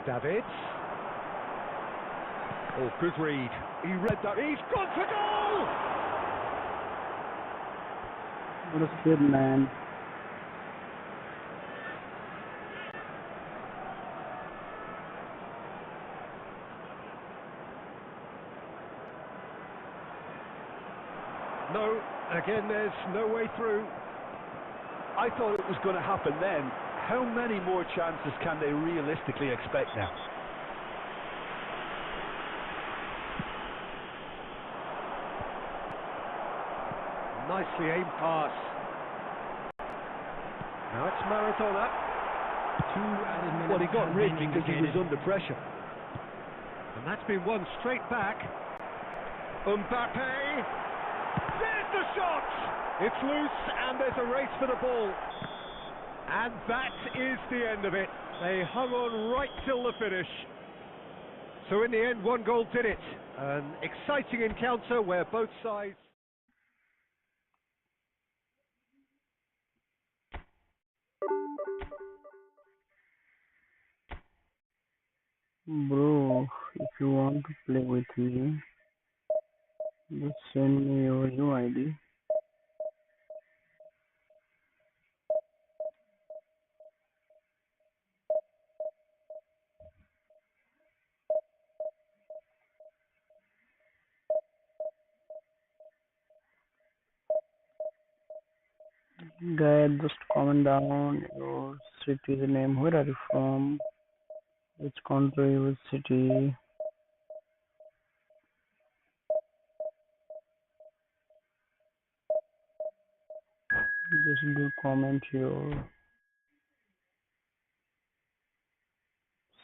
Davids. Oh, good read. He read that. He's gone for goal!
What a skid, man.
No, again, there's no way through.
I thought it was going to happen then. How many more chances can they realistically expect now?
Nicely aimed pass. Now it's Maradona.
2 added minutes.
Well, he got
have
rid
been
because he was
indicated.
under pressure.
And that's been won straight back. Mbappe. There's the shot! It's loose and there's a race for the ball. And that is the end of it. They hung on right till the finish. So in the end, one goal did it. An exciting encounter where both sides...
Bro, if you want to play with me, just send me your UID. Guys, just comment down your city name. Where are you from? Which country? Which city? Just do comment your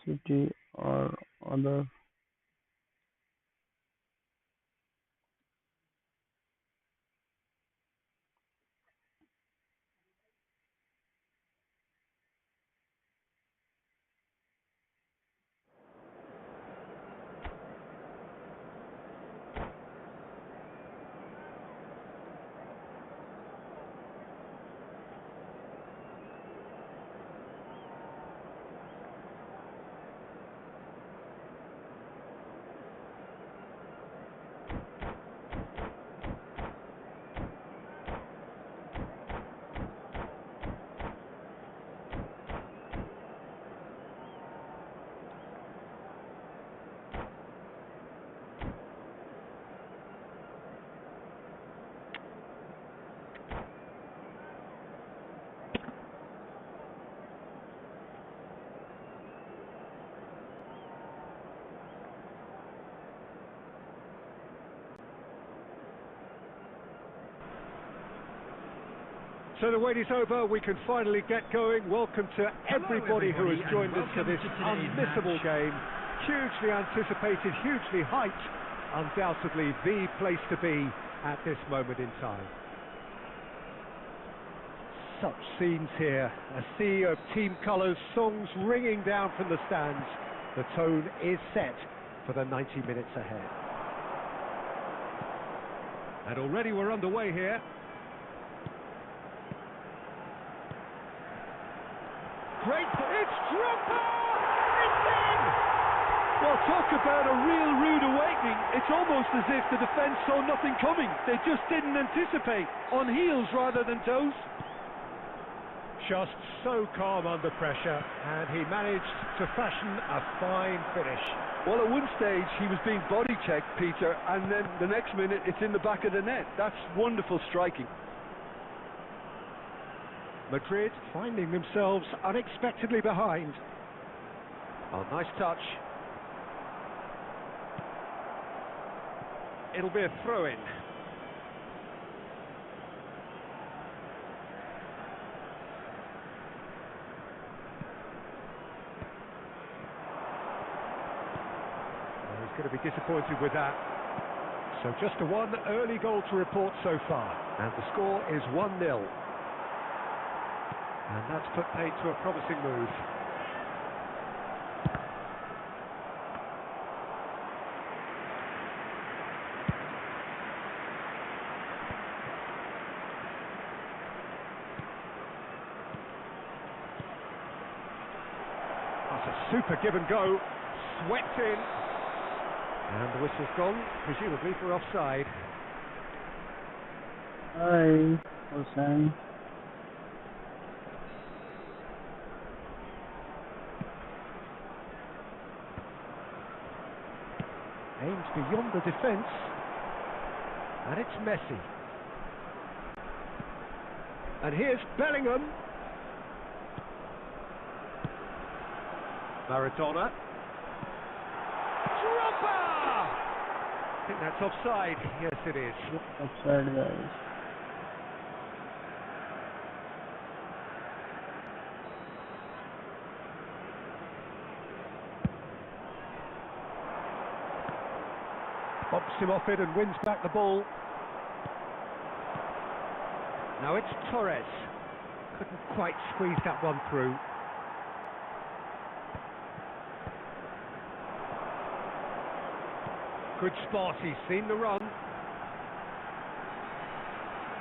city or other.
So the wait is over, we can finally get going. Welcome to everybody who has joined us for this unmissable game. Hugely anticipated, hugely hyped, undoubtedly the place to be at this moment in time. Such scenes here, a sea of team colours, songs ringing down from the stands. The tone is set for the 90 minutes ahead. And already we're underway here. Great, it's Drogba! It's in!
Well, talk about a real rude awakening. It's almost as if the defence saw nothing coming. They just didn't anticipate. On heels rather than toes.
Just so calm under pressure, and he managed to fashion a fine finish.
Well, at one stage he was being body checked, Peter, and then the next minute it's in the back of the net. That's wonderful striking.
Madrid finding themselves unexpectedly behind. Oh, nice touch. It'll be a throw-in. He's going to be disappointed with that. So just a one early goal to report so far, and the score is 1-0. And that's put paid to a promising move. That's a super give and go. Swept in. And the whistle's gone, presumably for offside.
Hi, Hossein.
Aims beyond the defence, and it's Messi. And here's Bellingham. Maradona. Drogba! I think that's offside. Yes, it is.
Offside, guys.
Bobs him off it and wins back the ball. Now it's Torres. Couldn't quite squeeze that one through. Good spot, he's seen the run.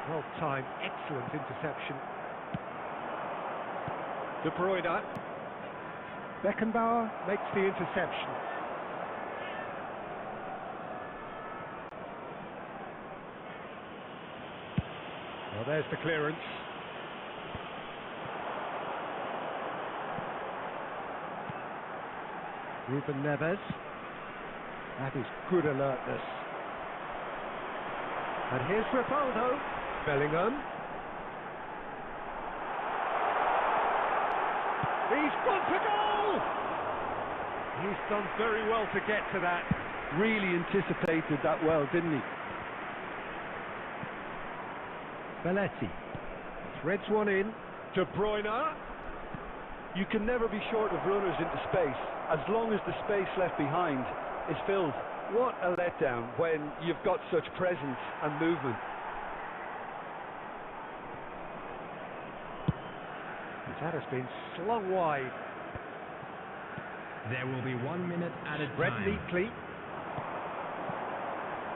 Well timed, excellent interception. De Bruyne. Beckenbauer makes the interception. Well, there's the clearance. Ruben Neves. That is good alertness. And here's Rivaldo. Bellingham. He's gone for goal! He's done very well to get to that.
Really anticipated that well, didn't he?
Belletti. Threads one in. De Bruyne.
You can never be short of runners into space, as long as the space left behind is filled. What a letdown when you've got such presence and movement.
That has been slung wide.
There will be 1 minute added
Read
time.
neatly.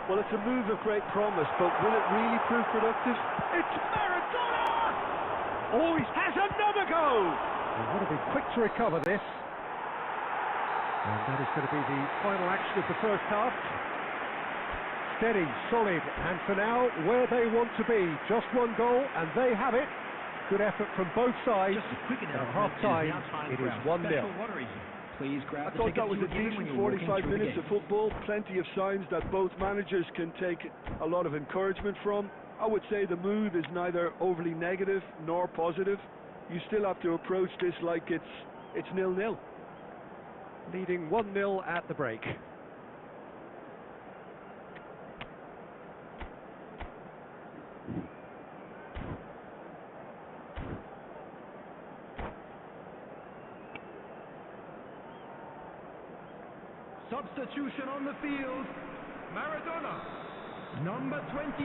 Well, it's a move of great promise, but will it really prove productive?
It's Maradona! Oh, he has another goal! They want to be quick to recover this. And that is going to be the final action of the first half. Steady, solid, and for now, where they want to be. Just one goal, and they have it. Good effort from both sides.
Just a quick
At
announcement.
half-time, it is 1-0.
Special lottery. Please grab
I
the
thought
tickets
that was
you
a
were given when
decent
you were walking
45
through the
minutes
gate.
of football. Plenty of signs that both managers can take a lot of encouragement from. I would say the mood is neither overly negative nor positive. You still have to approach this like it's 0-0.
Leading 1-0 at the break.
Substitution on the field. Maradona. Number 22.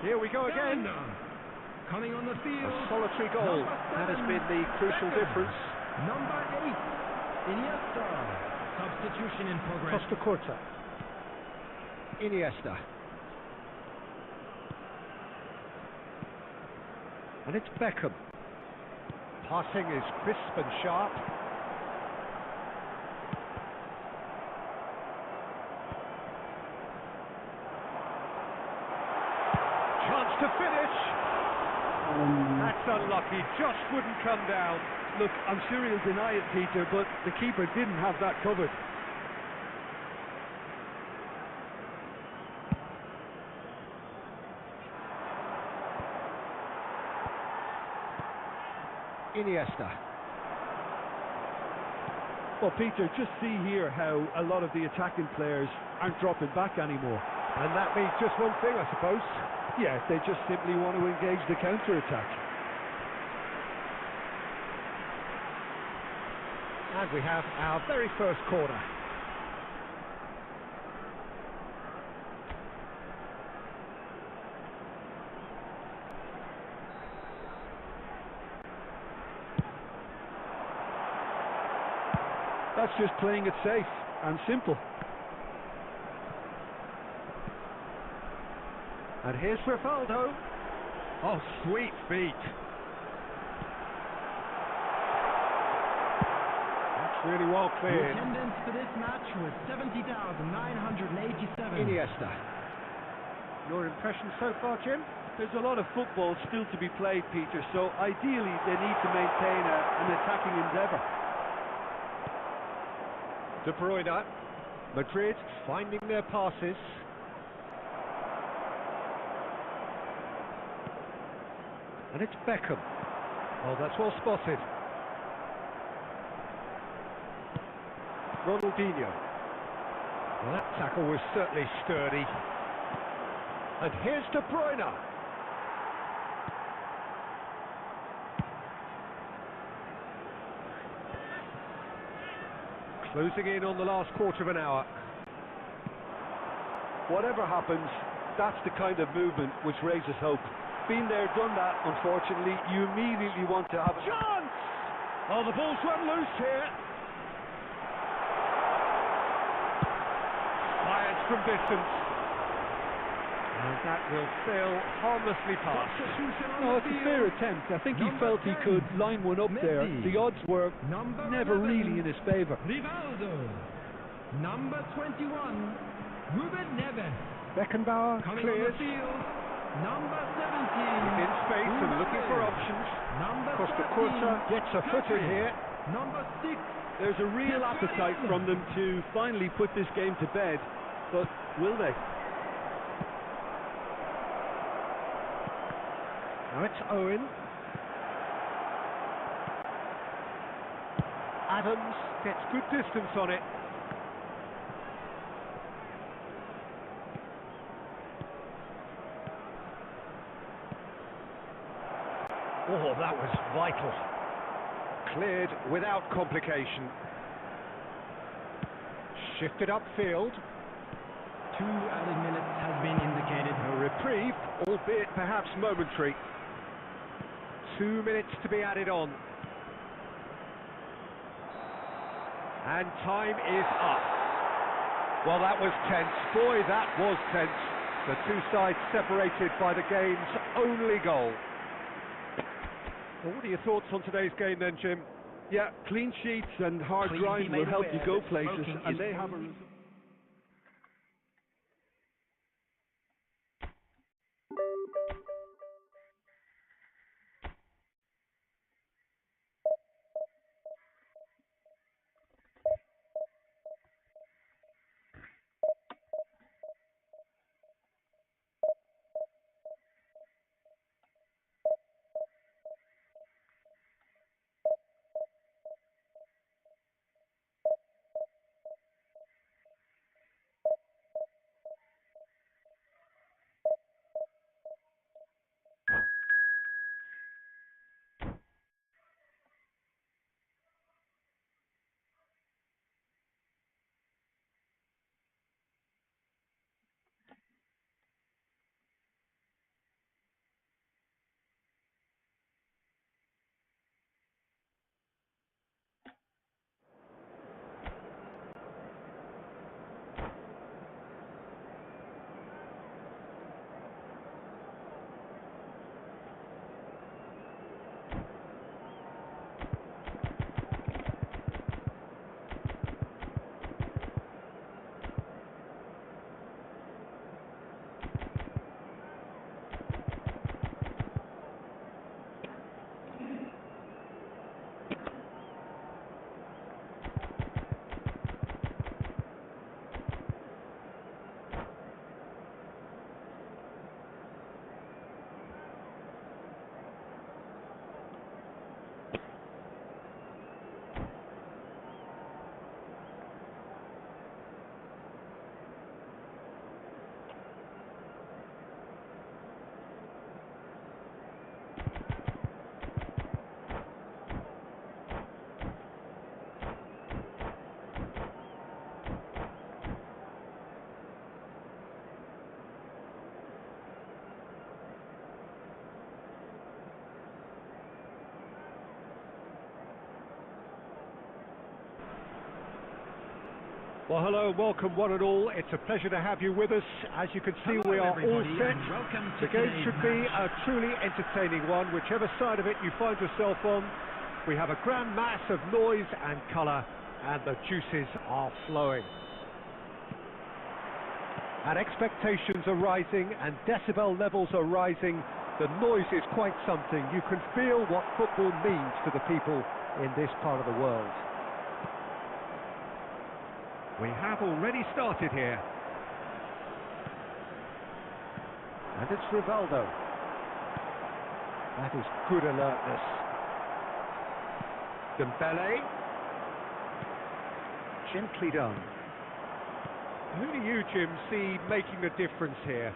Here we go again.
Bellingham. Coming on the
A
field.
solitary goal.
Number
That has
7,
been the crucial
Beckham.
difference.
Number 8. Iniesta. Substitution in progress.
Costa Curta. Iniesta. And it's Beckham. Passing is crisp and sharp. Chance to finish. That's unlucky. Just wouldn't come down.
Look, I'm sure he'll deny it, Peter, but the keeper didn't have that covered.
Iniesta.
Well, Peter, just see here how a lot of the attacking players aren't dropping back anymore.
And that means just one thing, I suppose.
Yeah, they just simply want to engage the counter-attack.
And we have our very first corner.
That's just playing it safe and simple.
And here's Rivaldo. Oh, sweet feet. That's really well
The
cleared.
attendance for this match was 70,987.
Iniesta. Your impression so far, Jim?
There's a lot of football still to be played, Peter, so ideally they need to maintain an attacking endeavour.
De Bruyne. Madrid finding their passes. And it's Beckham. Oh, that's well spotted. Ronaldinho. Well, that tackle was certainly sturdy. And here's De Bruyne. Closing in on the last quarter of an hour.
Whatever happens, that's the kind of movement which raises hope. Been there, done that, unfortunately. You immediately want to have a
Chance! Oh, the ball's run loose here. Fired from distance. And that will still harmlessly pass.
Substitution on
No,
the
it's a
field.
fair attempt. I think he
Number
felt he
10,
could line one up there.
Messi.
The odds were
Number
never
11,
really in his favour.
Rivaldo. Number 21, Ruben Neves.
Beckenbauer
Coming
clears.
on the field, number 17.
In space and looking for
Mbappe.
options.
Number
Costa
13,
Curta gets a foot in
Pedri.
here.
Number 6,
There's a real appetite from them to finally put this game to bed, but will they?
Now it's Owen. Adams gets good distance on it. Oh, that was vital. Cleared without complication. Shifted upfield.
2 added minutes has been indicated.
A reprieve, albeit perhaps momentary. 2 minutes to be added on. And time is up. Well, that was tense. Boy, that was tense. The two sides separated by the game's only goal. Well, what are your thoughts on today's game then, Jim?
Yeah, clean sheets and hard
Please
grind
be
will
made
help
aware
you go
that
places,
smoking
and
is
they have a...
Well, hello and welcome one and all. It's a pleasure to have you with us. As you can see,
Hello,
we are all
everybody,
set.
and welcome to
The game
today's
should be
match.
a truly entertaining one, whichever side of it you find yourself on. We have a grand mass of noise and colour, and the juices are flowing. And expectations are rising, and decibel levels are rising. The noise is quite something. You can feel what football means to the people in this part of the world. We have already started here. And it's Rivaldo. That is good alertness. Dembele. Gently done. Who do you, Jim, see making the difference here?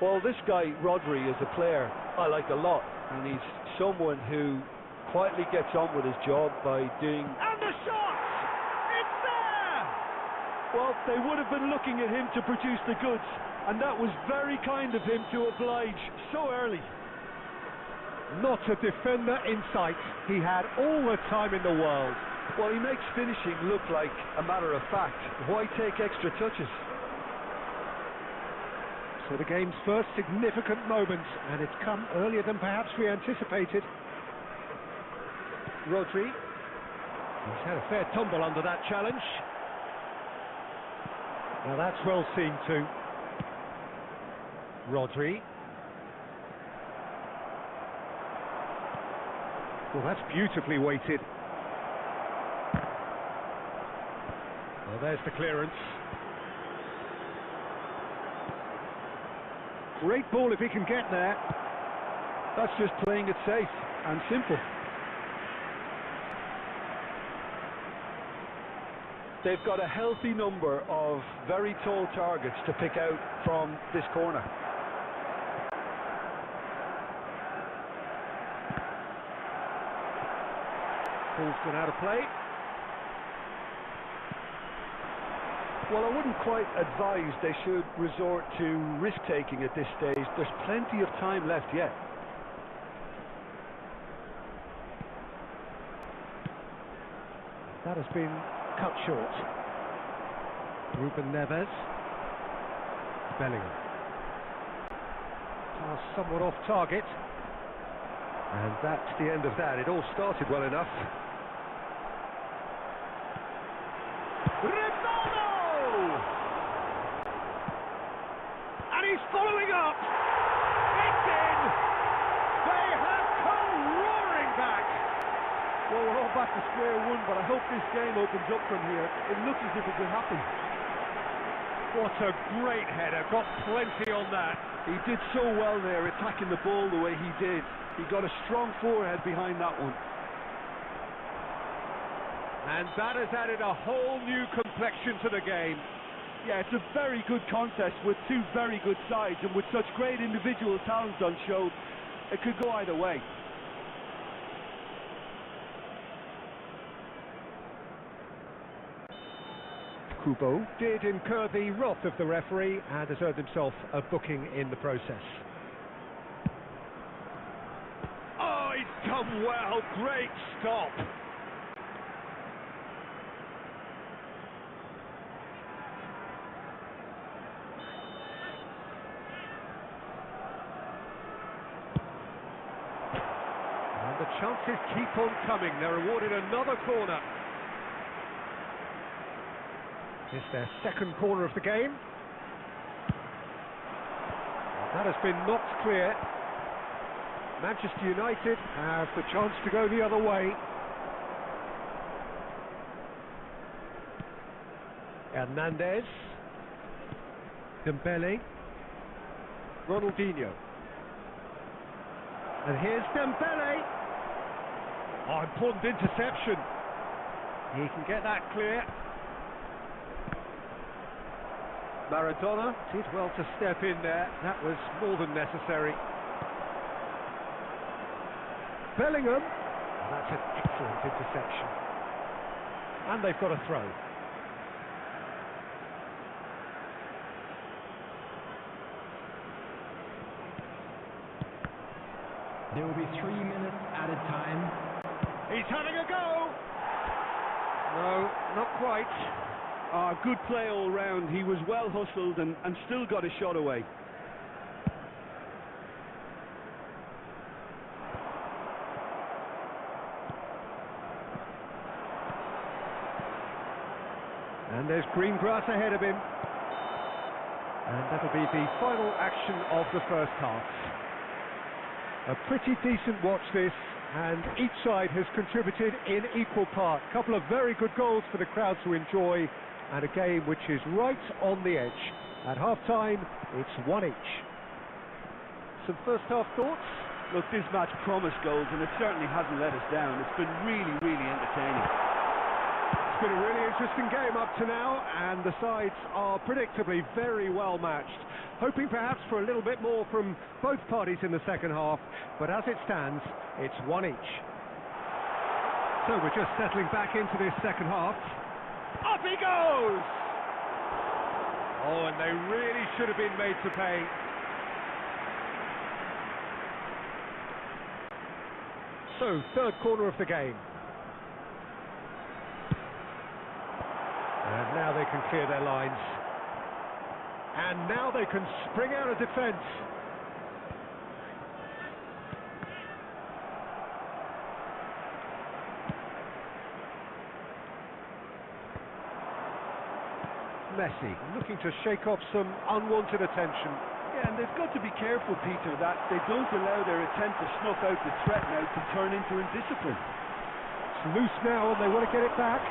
Well, this guy, Rodri, is a player I like a lot, and he's someone who quietly gets on with his job by doing...
And the shot! It's there!
Well, they would have been looking at him to produce the goods, and that was very kind of him to oblige so early.
Not a defender in sight. He had all the time in the world.
Well, he makes finishing look like a matter of fact. Why take extra touches?
So the game's first significant moment, and it's come earlier than perhaps we anticipated. Rodri. He's had a fair tumble under that challenge. Now that's well seen too. Rodri. Well, that's beautifully weighted. Well, there's the clearance. Great ball if he can get there.
That's just playing it safe and simple. They've got a healthy number of very tall targets to pick out from this corner.
Ball's gone out of play.
Well, I wouldn't quite advise they should resort to risk-taking at this stage. There's plenty of time left yet.
That has been cut short. Ruben Neves. Bellingham. Pass somewhat off target. And that's the end of that. It all started well enough.
And he's following up. It's in. They have come roaring back.
Well, we're all back to square one, but I hope this game opens up from here. It looks as if it could happen.
What a great header. Got plenty on that.
He did so well there, attacking the ball the way he did. He got a strong forehead behind that one.
And that has added a whole new complexion to the game.
Yeah, it's a very good contest with two very good sides, and with such great individual talents on show, it could go either way.
Kubo did incur the wrath of the referee and has earned himself a booking in the process.
Oh, he's done well. Great stop.
And the chances keep on coming. They're awarded another corner. It's their second corner of the game. That has been knocked clear. Manchester United have the chance to go the other way. Hernandez. Dembele. Ronaldinho. And here's Dembele. Oh, important interception. He can get that clear. Maradona did well to step in there. That was more than necessary. Bellingham. That's an excellent interception. And they've got a throw.
There will be 3 minutes added time.
He's having a go.
No, not quite.
Good play all round. He was well hustled and still got a shot away.
And there's green grass ahead of him. And that'll be the final action of the first half. A pretty decent watch this, and each side has contributed in equal part. A couple of very good goals for the crowd to enjoy, and a game which is right on the edge. At half-time, it's 1 each. Some first-half thoughts?
Look, this match promised goals, and it certainly hasn't let us down. It's been really, really entertaining.
It's been a really interesting game up to now, and the sides are predictably very well matched. Hoping perhaps for a little bit more from both parties in the second half, but as it stands, it's 1 each. So we're just settling back into this second half.
Up he goes.
Oh, and they really should have been made to pay. So, third corner of the game. And now they can clear their lines. And now they can spring out of defence. Messi looking to shake off some unwanted attention.
Yeah, and they've got to be careful, Peter, that they don't allow their attempt to snuff out the threat now to turn into indiscipline.
It's loose now and they want to get it back.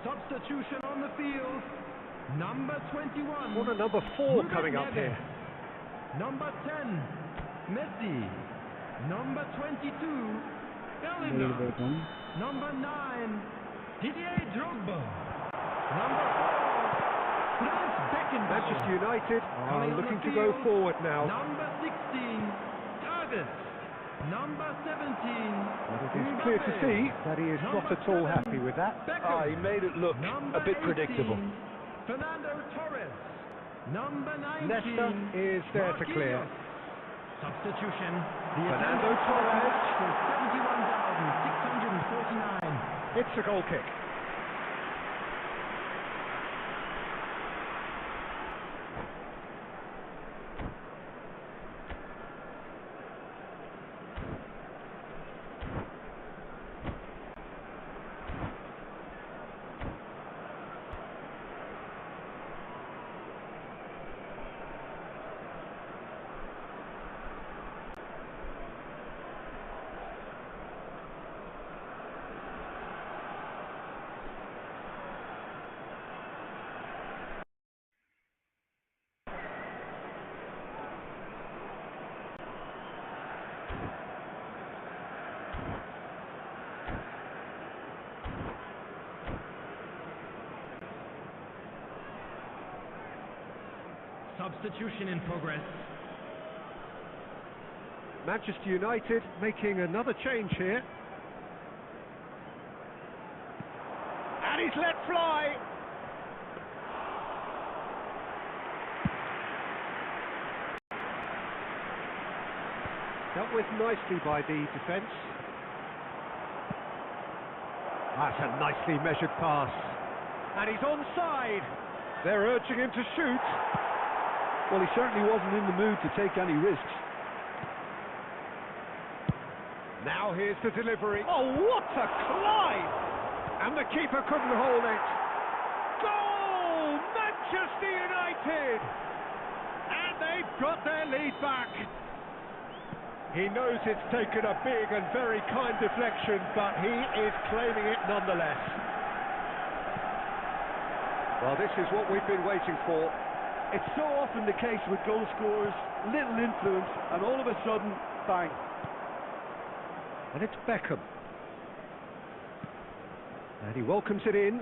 Substitution on the field. Number 21.
What a number 4 coming up here.
Number 10, Messi. Number 22,
Little
Bellingham.
bit on.
Number 9, Didier Drogba. Number 4, Franz Beckenbauer.
Manchester United are
Coming on
looking
the
to go
field,
forward now.
Number 16, Davis. Number 17,
It is clear to see that he is not at all happy with that.
Beckham.
He made it look
Number
a bit predictable.
18, Fernando Torres. Number 19,
Nesta is there to clear.
Marquinhos. Substitution. The
Fernando
attendance for the
Torres.
match was 71,649.
It's a goal kick.
Substitution in progress.
Manchester United making another change here. And he's let fly. Dealt with nicely by the defence. That's a nicely measured pass. And he's onside. They're urging him to shoot.
Well, he certainly wasn't in the mood to take any risks.
Now here's the delivery. Oh, what a climb! And the keeper couldn't hold it. Goal! Manchester United! And they've got their lead back. He knows it's taken a big and very kind deflection, but he is claiming it nonetheless. Well, this is what we've been waiting for.
It's so often the case with goal scorers, little influence, and all of a sudden, bang.
And it's Beckham. And he welcomes it in.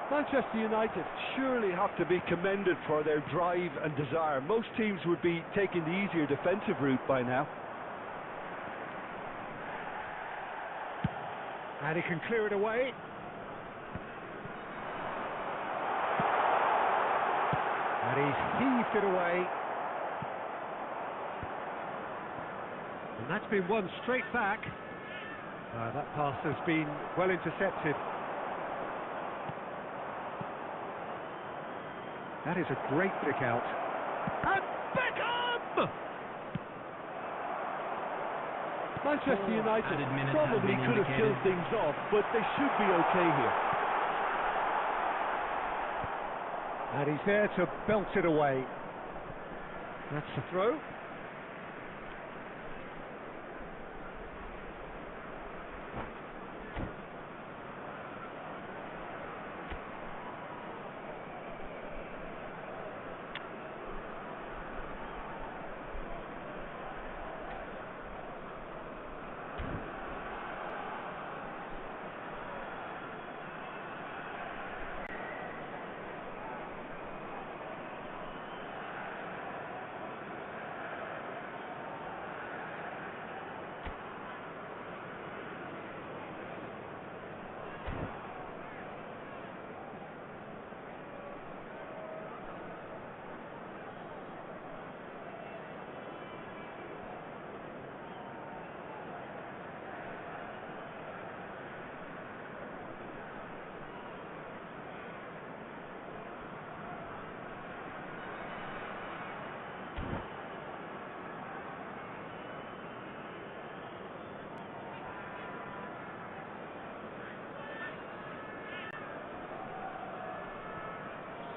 Manchester United surely have to be commended for their drive and desire. Most teams would be taking the easier defensive route by now.
And he can clear it away. And he's heaved it away. And that's been won straight back. That pass has been well intercepted. That is a great kick out. And Beckham!
Manchester United
added minutes
probably
have been
could have
indicated.
killed things off, but they should be okay here.
And he's there to belt it away. That's the throw.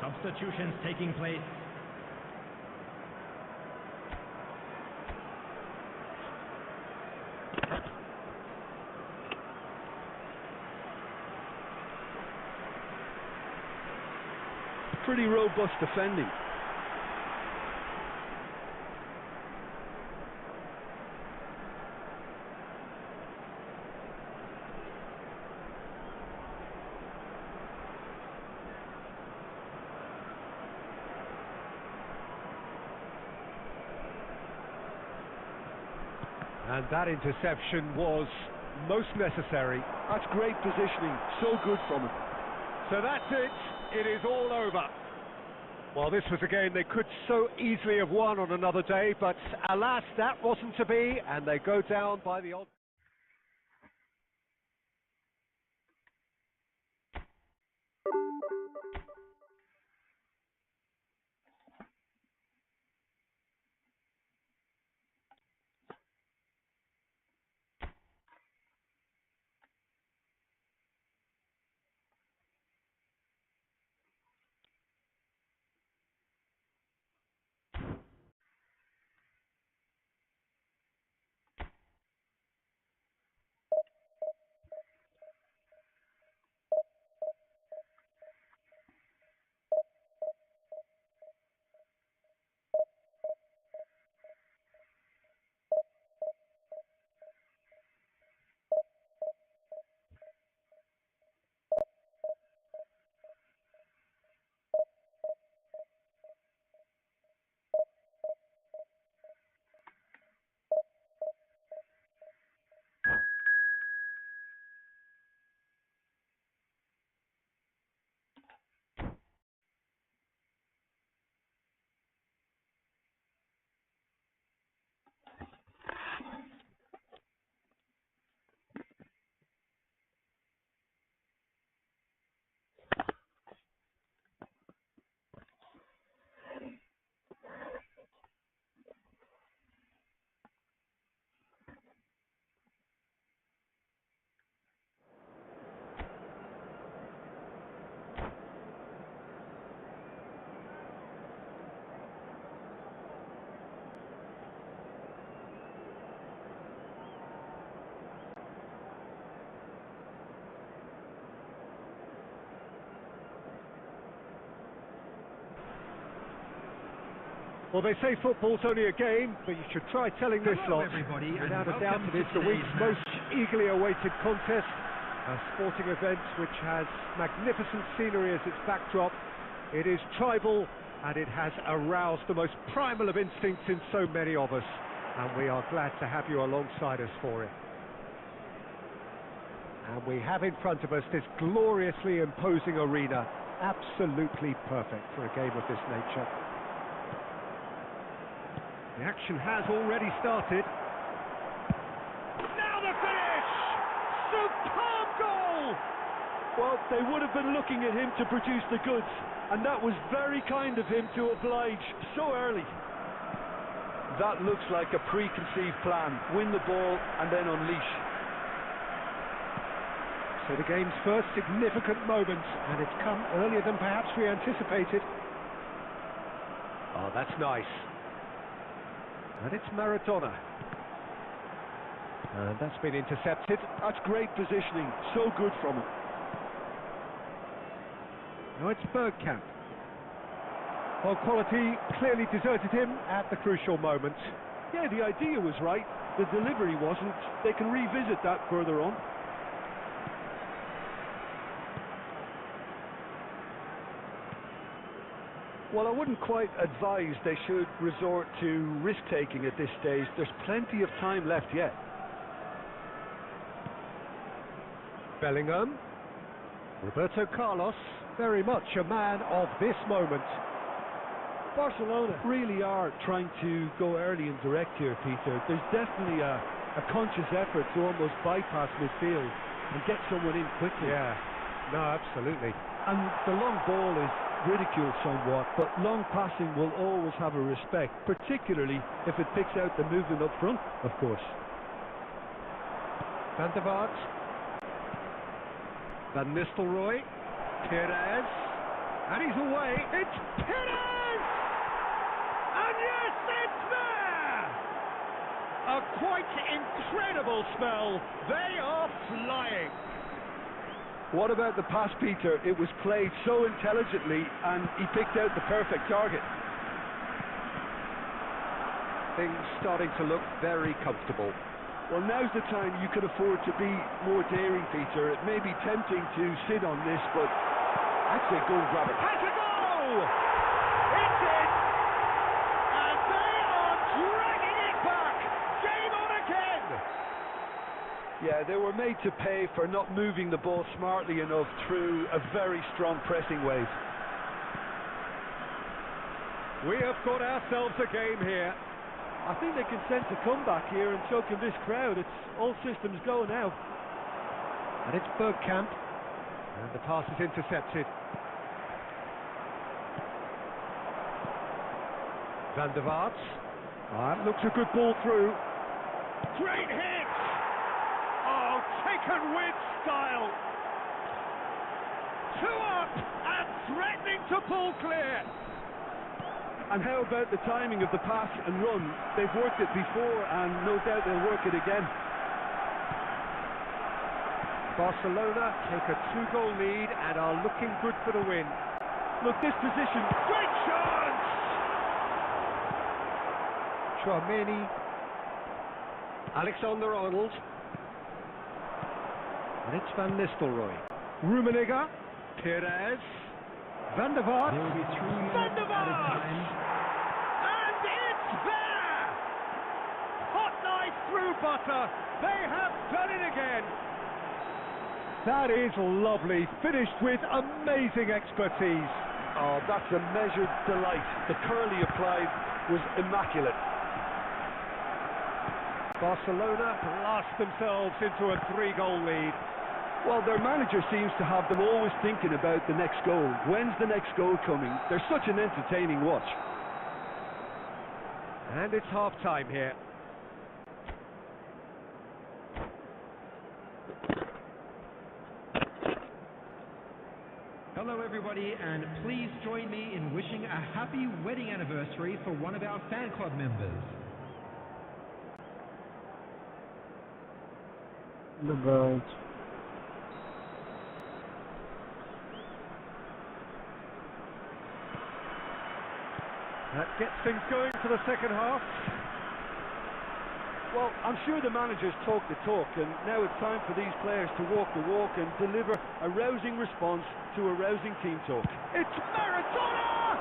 Substitutions taking place.
pretty robust defending.
And that interception was most necessary.
That's great positioning, so good from him.
So that's it. It is all over. Well, this was a game they could so easily have won on another day, but alas, that wasn't to be, and they go down by the odd. Well, they say football's only a game, but you should try telling this lot.
Everybody,
Without a doubt, it is the week's most eagerly awaited contest. A sporting event which has magnificent scenery as its backdrop. It is tribal, and it has aroused the most primal of instincts in so many of us. And we are glad to have you alongside us for it. And we have in front of us this gloriously imposing arena. Absolutely perfect for a game of this nature. The action has already started. Now the finish! Superb goal!
Well, they would have been looking at him to produce the goods, and that was very kind of him to oblige so early. That looks like a preconceived plan. Win the ball and then unleash.
So the game's first significant moment, and it's come earlier than perhaps we anticipated. Oh, that's nice. And it's Maradona. And that's been intercepted.
That's great positioning, so good from him.
Now it's Bergkamp. Well, quality clearly deserted him at the crucial moment.
Yeah, the idea was right, the delivery wasn't. They can revisit that further on. Well, I wouldn't quite advise they should resort to risk-taking at this stage. There's plenty of time left yet.
Bellingham. Roberto Carlos, very much a man of this moment.
Barcelona really are trying to go early and direct here, Peter. There's definitely a conscious effort to almost bypass midfield and get someone in quickly.
Yeah, no, absolutely.
And the long ball is ridiculed somewhat, but long passing will always have a respect, particularly if it picks out the movement up front, of course.
Van der Vaart. Van Nistelrooy. Perez. And he's away. It's Perez! And yes, it's there! A quite incredible spell. They are flying.
What about the pass, Peter? It was played so intelligently and he picked out the perfect target.
Things starting to look very comfortable.
Well, now's the time you can afford to be more daring, Peter. It may be tempting to sit on this, but I'd say go and grab it.
Has a goal! It's in! And they are dragging it back! Game on again!
Yeah, they were made to pay for not moving the ball smartly enough through a very strong pressing wave.
We have got ourselves a game here.
I think they can sense a comeback here and choke in this crowd. It's all systems go now.
And it's Bergkamp. And the pass is intercepted. Van der Vaart. Looks a good ball through. Great hit! Oh, taken with style. 2 up and threatening to pull clear.
And how about the timing of the pass and run? They've worked it before and no doubt they'll work it again.
Barcelona take a 2-goal lead and are looking good for the win.
Look, this position.
Great chance! Chouameni. Alexander-Arnold. And it's Van Nistelrooy. Rummenigge. Perez. Van der Vaart.
There will be 3 minutes
Van der
at a
Vaart!
time.
And it's there! Hot knife through butter. They have done it again. That is lovely. Finished with amazing expertise.
Oh, that's a measured delight. The curl he applied was immaculate.
Barcelona blast themselves into a 3-goal lead.
Well, their manager seems to have them always thinking about the next goal. When's the next goal coming? They're such an entertaining watch.
And it's half-time here.
Hello everybody, and please join me in wishing a happy wedding anniversary for one of our fan club members.
The birds.
That gets things going for the second half.
Well, I'm sure the managers talk the talk, and now it's time for these players to walk the walk and deliver a rousing response to a rousing team talk.
It's Maradona!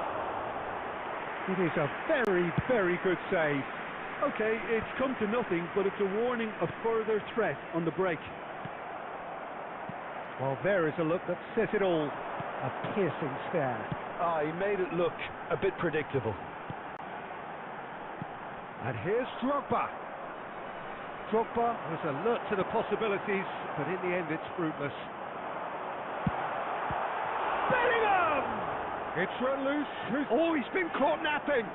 It is a very, very good save.
Okay, it's come to nothing, but it's a warning of further threat on the break.
Well, there is a look that says it all. A piercing stare.
He made it look a bit predictable.
And here's Drogba. Drogba was alert to the possibilities, but in the end it's fruitless. Bellingham! It's run loose. Oh, he's been caught napping.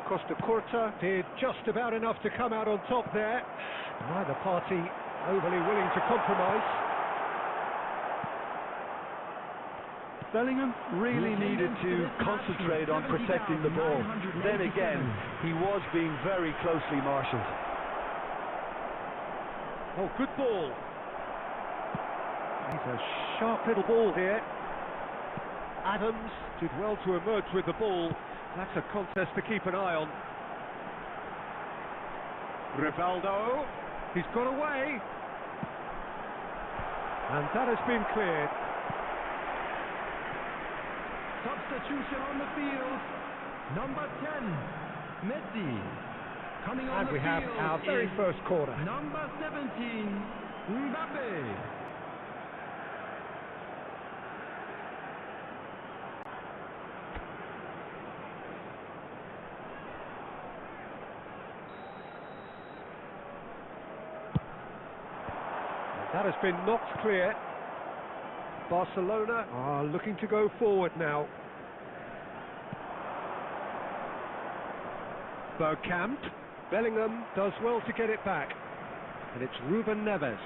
Costa Curta did just about enough to come out on top there. Neither party overly willing to compromise.
Bellingham really needed to concentrate on protecting the ball. Then again, he was being very closely marshalled.
Oh, good ball. He's a sharp little ball here. Adams did well to emerge with the ball. That's a contest to keep an eye on. Rivaldo. He's got away. And that has been cleared.
Substitution on the field. Number 10, Messi. Coming on
And
the
we have
field
our very
is
first corner.
number 17, Mbappe.
That has been knocked clear. Barcelona are looking to go forward now. Bergkamp. Bellingham does well to get it back. And it's Ruben Neves.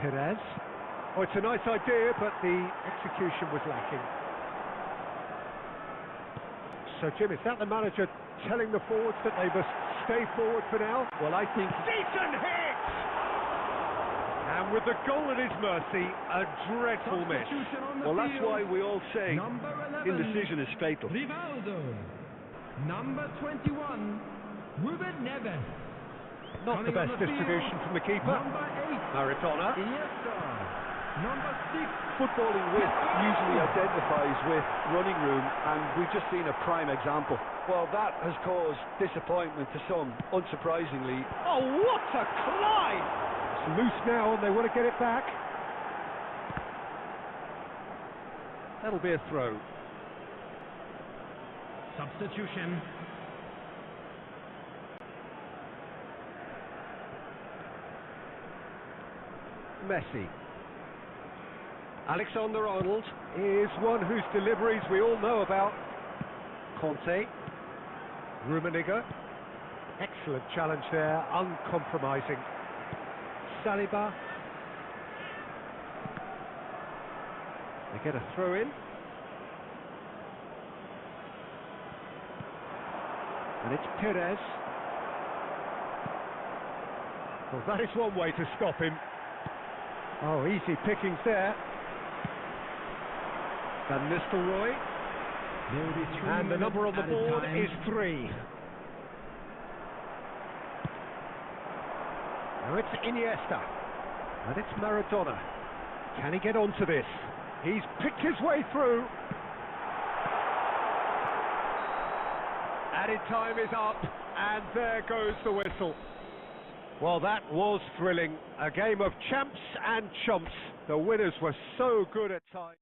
Perez. Oh, it's a nice idea, but the execution was lacking. So, Jim, is that the manager telling the forwards that they must stay forward for now.
Well, I think...
Decent hit! And with the goal at his mercy, a dreadful miss.
Substitution on the
Well, that's
field.
why we all say
Number 11,
indecision is fatal.
Rivaldo. Number 21, Ruben Neves.
Not the
Coming on
best
the field,
distribution from the keeper.
Number 8,
Maradona.
Iniesta. Number 6,
Footballing width usually identifies with running room, and we've just seen a prime example. Well, that has caused disappointment to some, unsurprisingly.
Oh, what a climb! It's loose now, and they want to get it back. That'll be a throw.
substitution.
Messi. Alexander-Arnold is one whose deliveries we all know about. Conte. Rummenigge. Excellent challenge there, uncompromising. Saliba. They get a throw in. And it's Perez. Well, that is one way to stop him. Oh, easy pickings there. Van Nistelrooy.
There will be 3
And the number on the
minutes
board
added time.
is 3. Now it's Iniesta. And it's Maradona. Can he get onto this? He's picked his way through. Added time is up, and there goes the whistle. Well, that was thrilling. A game of champs and chumps. The winners were so good at times.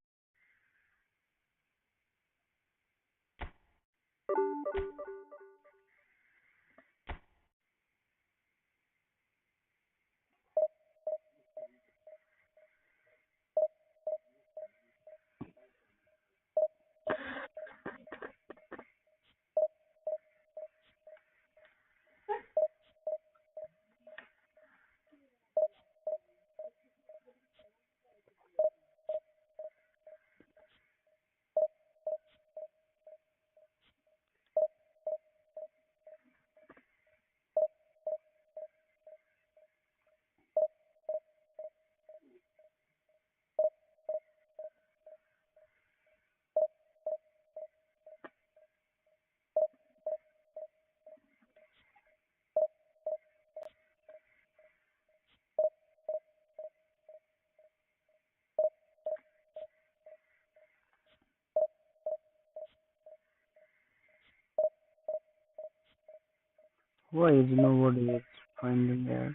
Why is nobody is finding it?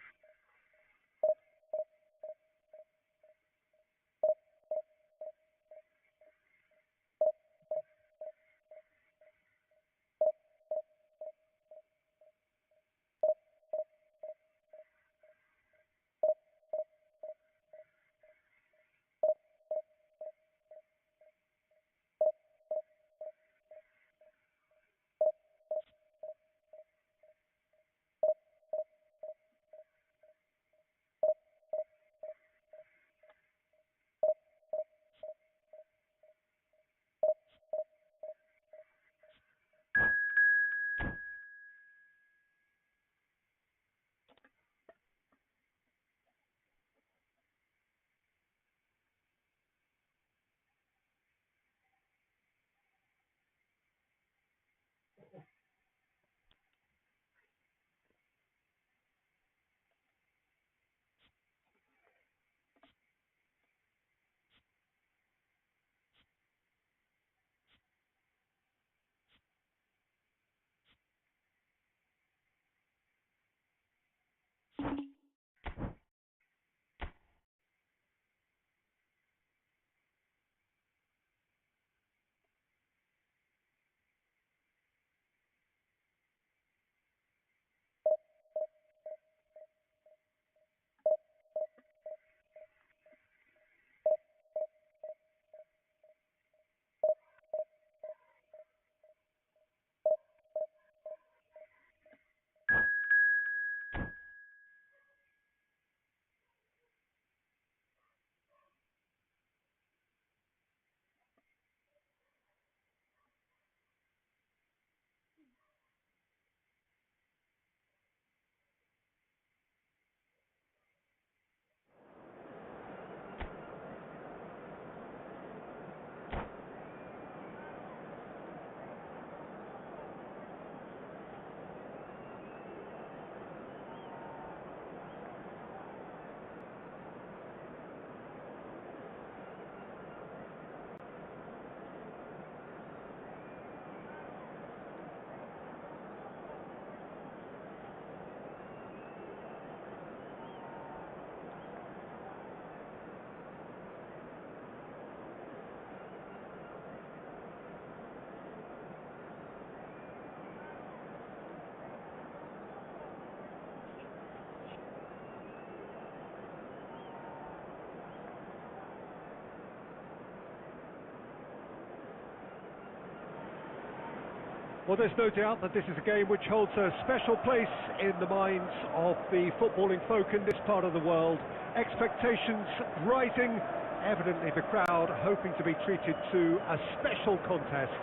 Well, there's no doubt that this is a game which holds a special place in the minds of the footballing folk in this part of the world. Expectations rising, evidently the crowd hoping to be treated to a special contest.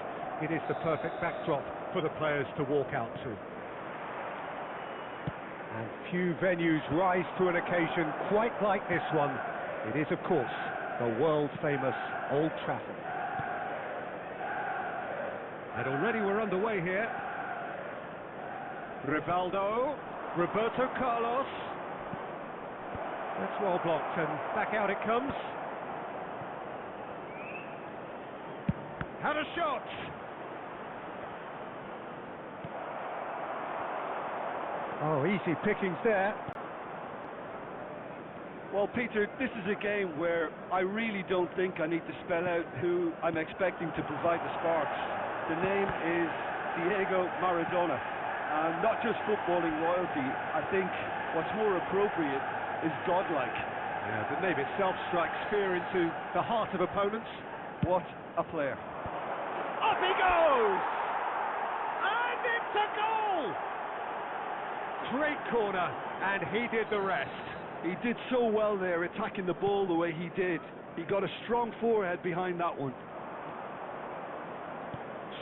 It is the perfect backdrop for the players to walk out to. And few venues rise to an occasion quite like this one. It is, of course, the world-famous Old Trafford. And already we're underway here. Rivaldo, Roberto Carlos. That's well blocked, and back out it comes. Had a shot. Oh, easy pickings there.
Well, Peter, this is a game where I really don't think I need to spell out who I'm expecting to provide the sparks. The name is Diego Maradona. And not just footballing royalty, I think what's more appropriate is godlike.
Yeah, the name itself strikes fear into the heart of opponents.
What a player.
Up he goes! And it's a goal! Great corner, and he did the rest.
He did so well there, attacking the ball the way he did. He got a strong forehead behind that one.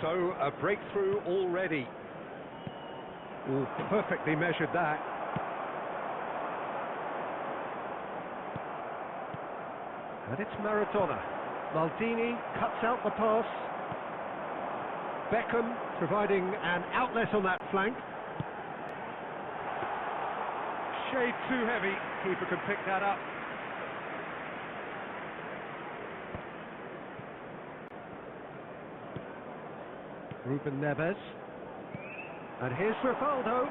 So, a breakthrough already. Oh, perfectly measured that. And it's Maradona. Maldini cuts out the pass. Beckham providing an outlet on that flank. Shade too heavy. Keeper can pick that up. Ruben Neves. And here's Rivaldo.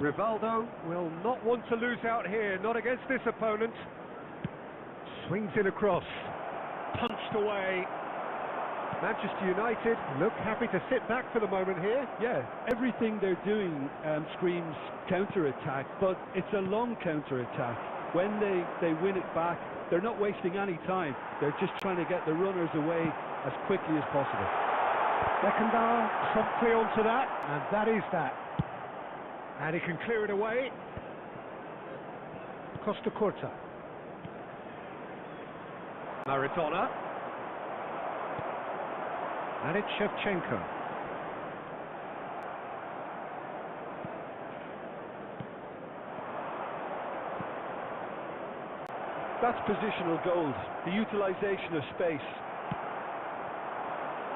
Rivaldo will not want to lose out here, not against this opponent. Swings in across. Punched away. Manchester United look happy to sit back for the moment here.
Yeah, everything they're doing screams counter-attack, but it's a long counter-attack. When they win it back, they're not wasting any time. They're just trying to get the runners away as quickly as possible.
Beckenbauer promptly onto that, and that is that. And he can clear it away. Costa Curta. Maradona. And it's Shevchenko.
That's positional gold, the utilisation of space.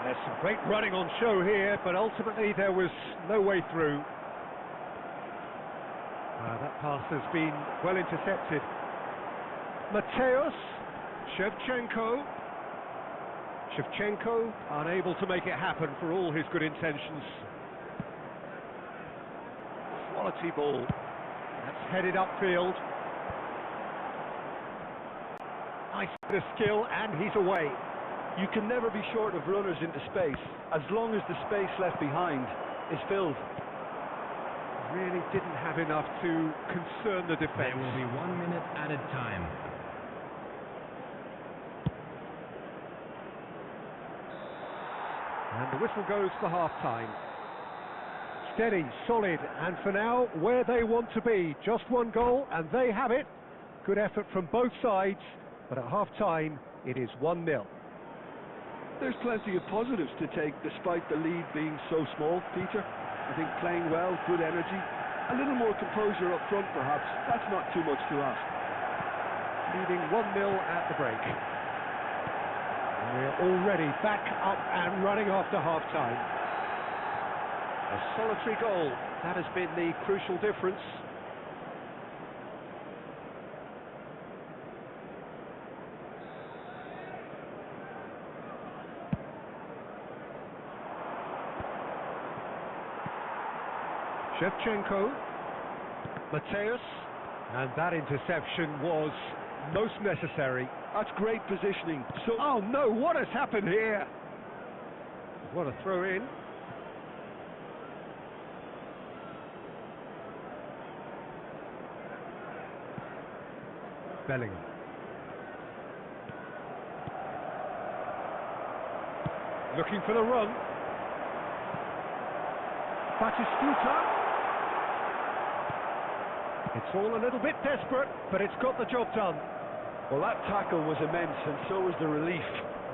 There's some great running on show here, but ultimately there was no way through. That pass has been well intercepted. Mateus, Shevchenko. Shevchenko unable to make it happen for all his good intentions. Quality ball. That's headed upfield. Nice bit of skill, and he's away.
You can never be short of runners into space, as long as the space left behind is filled.
Really didn't have enough to concern the defence.
There will be 1 minute added time.
And the whistle goes for half-time. Steady, solid, and for now, where they want to be. Just one goal, and they have it. Good effort from both sides, but at half-time, it is 1-0.
There's plenty of positives to take despite the lead being so small, Peter. I think playing well, good energy, a little more composure up front perhaps. That's not too much to ask.
Leading 1-0 at the break. And we're already back up and running after half-time. A solitary goal, that has been the crucial difference. Shevchenko, Mateus, and that interception was most necessary.
That's great positioning. So,
oh no, what has happened here? What a throw in. Bellingham. Looking for the run. Batistuta. It's all a little bit desperate, but it's got the job done.
Well, that tackle was immense, and so was the relief.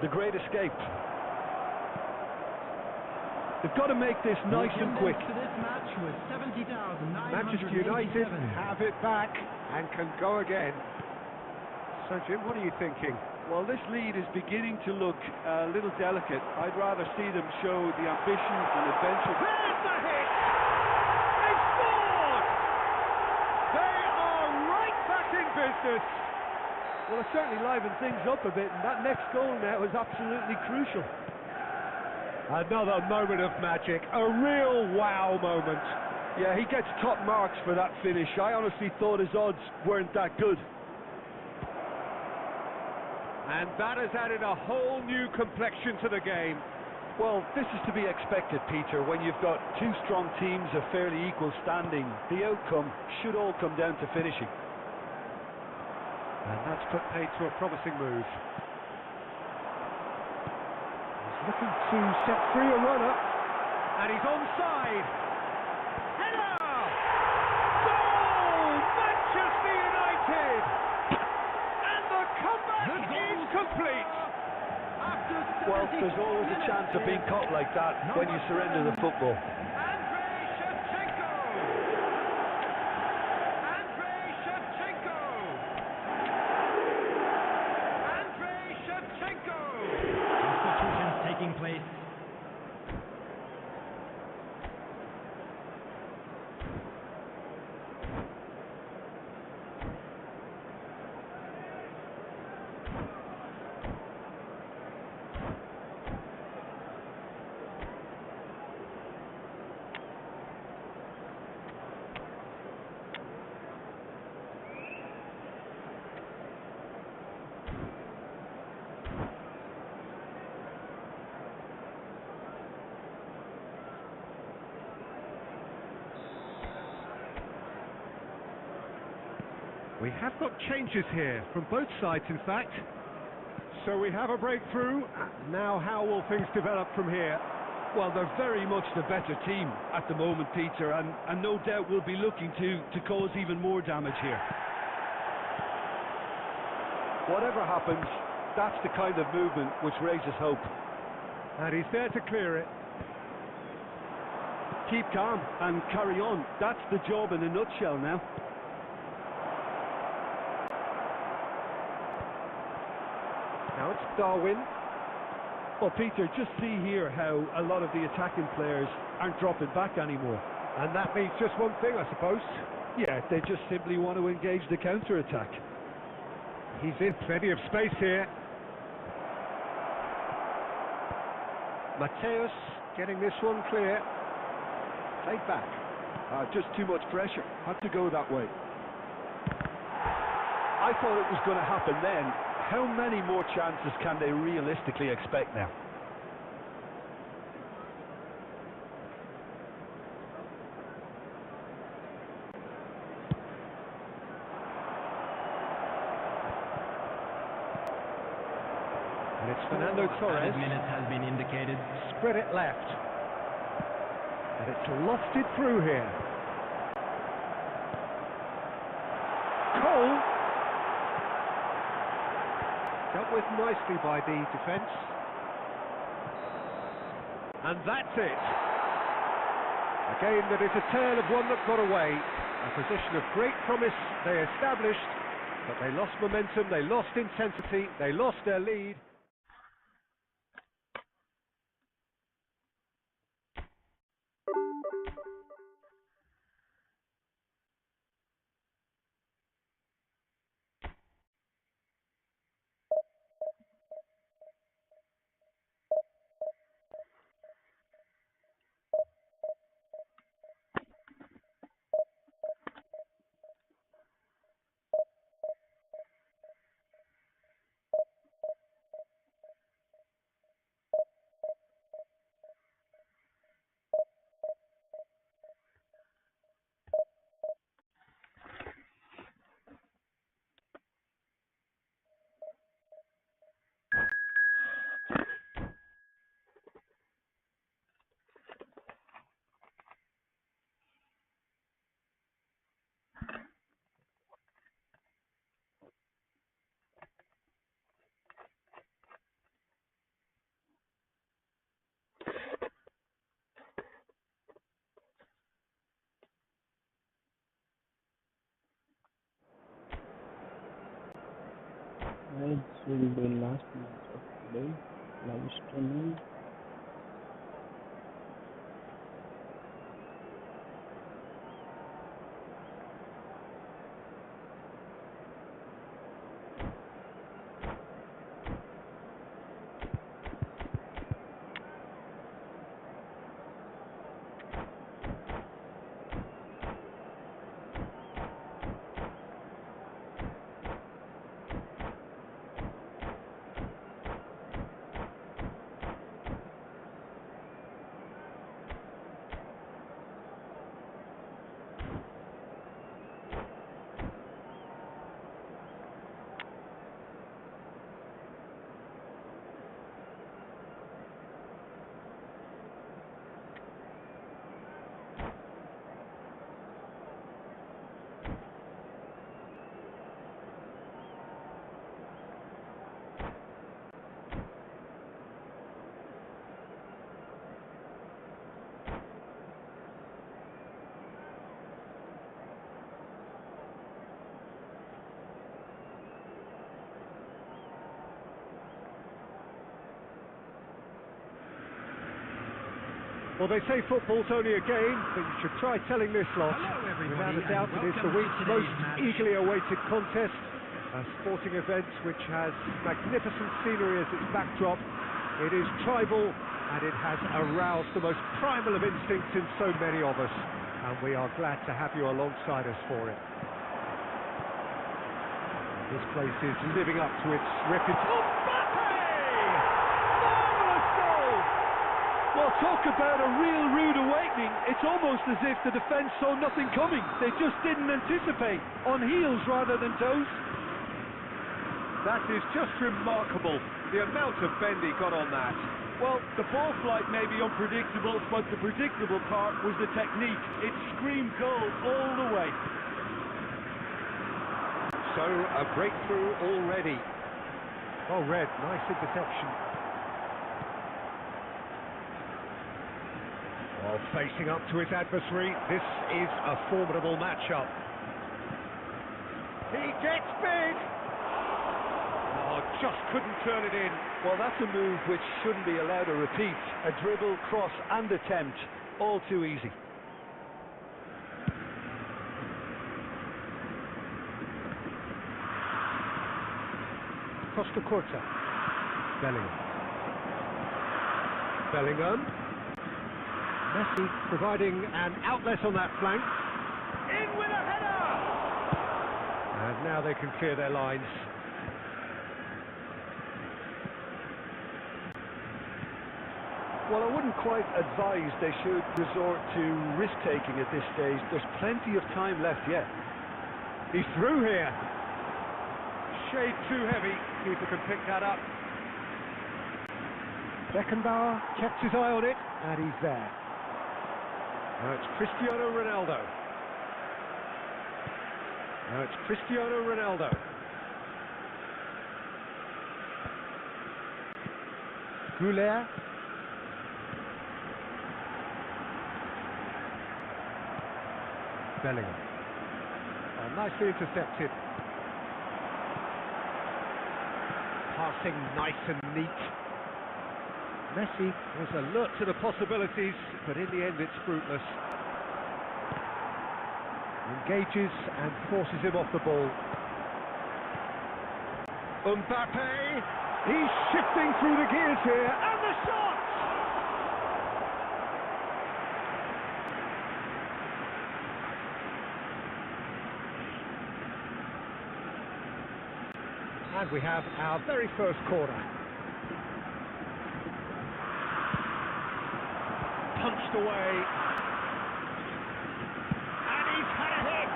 The great escape. They've got to make this nice and quick.
To this match was 70,987.
Manchester United have it back and can go again. So, Jim, what are you thinking?
Well, this lead is beginning to look a little delicate. I'd rather see them show the ambition and adventure.
There's the hit! They scored! They are right back in business.
Well, it certainly livened things up a bit, and that next goal now is absolutely crucial.
Another moment of magic, a real wow moment.
Yeah, he gets top marks for that finish. I honestly thought his odds weren't that good.
And that has added a whole new complexion to the game.
Well, this is to be expected, Peter. When you've got two strong teams of fairly equal standing, the outcome should all come down to finishing.
And that's put paid to a promising move. He's looking to set free a runner, and he's onside. Header! Goal! Manchester United! And the comeback is complete.
Well, there's always a chance of being caught like that when you surrender the football.
Taking place.
We have got changes here from both sides, in fact. So we have a breakthrough. Now how will things develop from here?
Well, they're very much the better team at the moment, Peter, and no doubt will be looking to cause even more damage here. Whatever happens, that's the kind of movement which raises hope.
And he's there to clear it.
Keep calm and carry on. That's the job in a nutshell now.
Now it's Darwin.
Well, Peter, just see here how a lot of the attacking players aren't dropping back anymore.
And that means just one thing, I suppose.
Yeah, they just simply want to engage the counter-attack.
He's in plenty of space here. Mateus getting this one clear. Played back.
Just too much pressure. Had to go that way. I thought it was going to happen then. How many more chances can they realistically expect now?
And it's Fernando Torres.
Minute has been indicated.
Spread it left. And it's lofted through here. Cole. Dealt with nicely by the defence. And that's it. A game that is a tale of one that got away. A position of great promise they established, but they lost momentum, they lost intensity, they lost their lead.
This will be last match of today. Live streaming.
Well, they say football's only a game, but you should try telling this lot.
Hello,
Without
everybody,
a doubt, it is the
and welcome
week's
to
most
today's match.
eagerly awaited contest. A sporting event which has magnificent scenery as its backdrop. It is tribal, and it has aroused the most primal of instincts in so many of us. And we are glad to have you alongside us for it. This place is living up to its reputation.
Well, talk about a real rude awakening. It's almost as if the defence saw nothing coming. They just didn't anticipate. On heels rather than toes.
That is just remarkable, the amount of bend he got on that.
Well, the ball flight may be unpredictable, but the predictable part was the technique. It screamed goal all the way.
So, a breakthrough already. Well read, nice interception. Well, facing up to his adversary, this is a formidable matchup. He gets big! Oh, just couldn't turn it in.
Well, that's a move which shouldn't be allowed to repeat. A dribble, cross and attempt. All too easy.
Costa Corta. Bellingham. Messi providing an outlet on that flank.
In with a header!
And now they can clear their lines.
Well, I wouldn't quite advise they should resort to risk-taking at this stage. There's plenty of time left yet.
He's through here. Shade too heavy. Keeper can pick that up. Beckenbauer kept his eye on it, and he's there. Now it's Cristiano Ronaldo. Goulet. Bellingham. Oh, nicely intercepted. Passing nice and neat. Messi was alert to the possibilities, but in the end it's fruitless. Engages and forces him off the ball. Mbappe! He's shifting through the gears here, and the shot! And we have our very first corner. Punched away. And he's had a hit.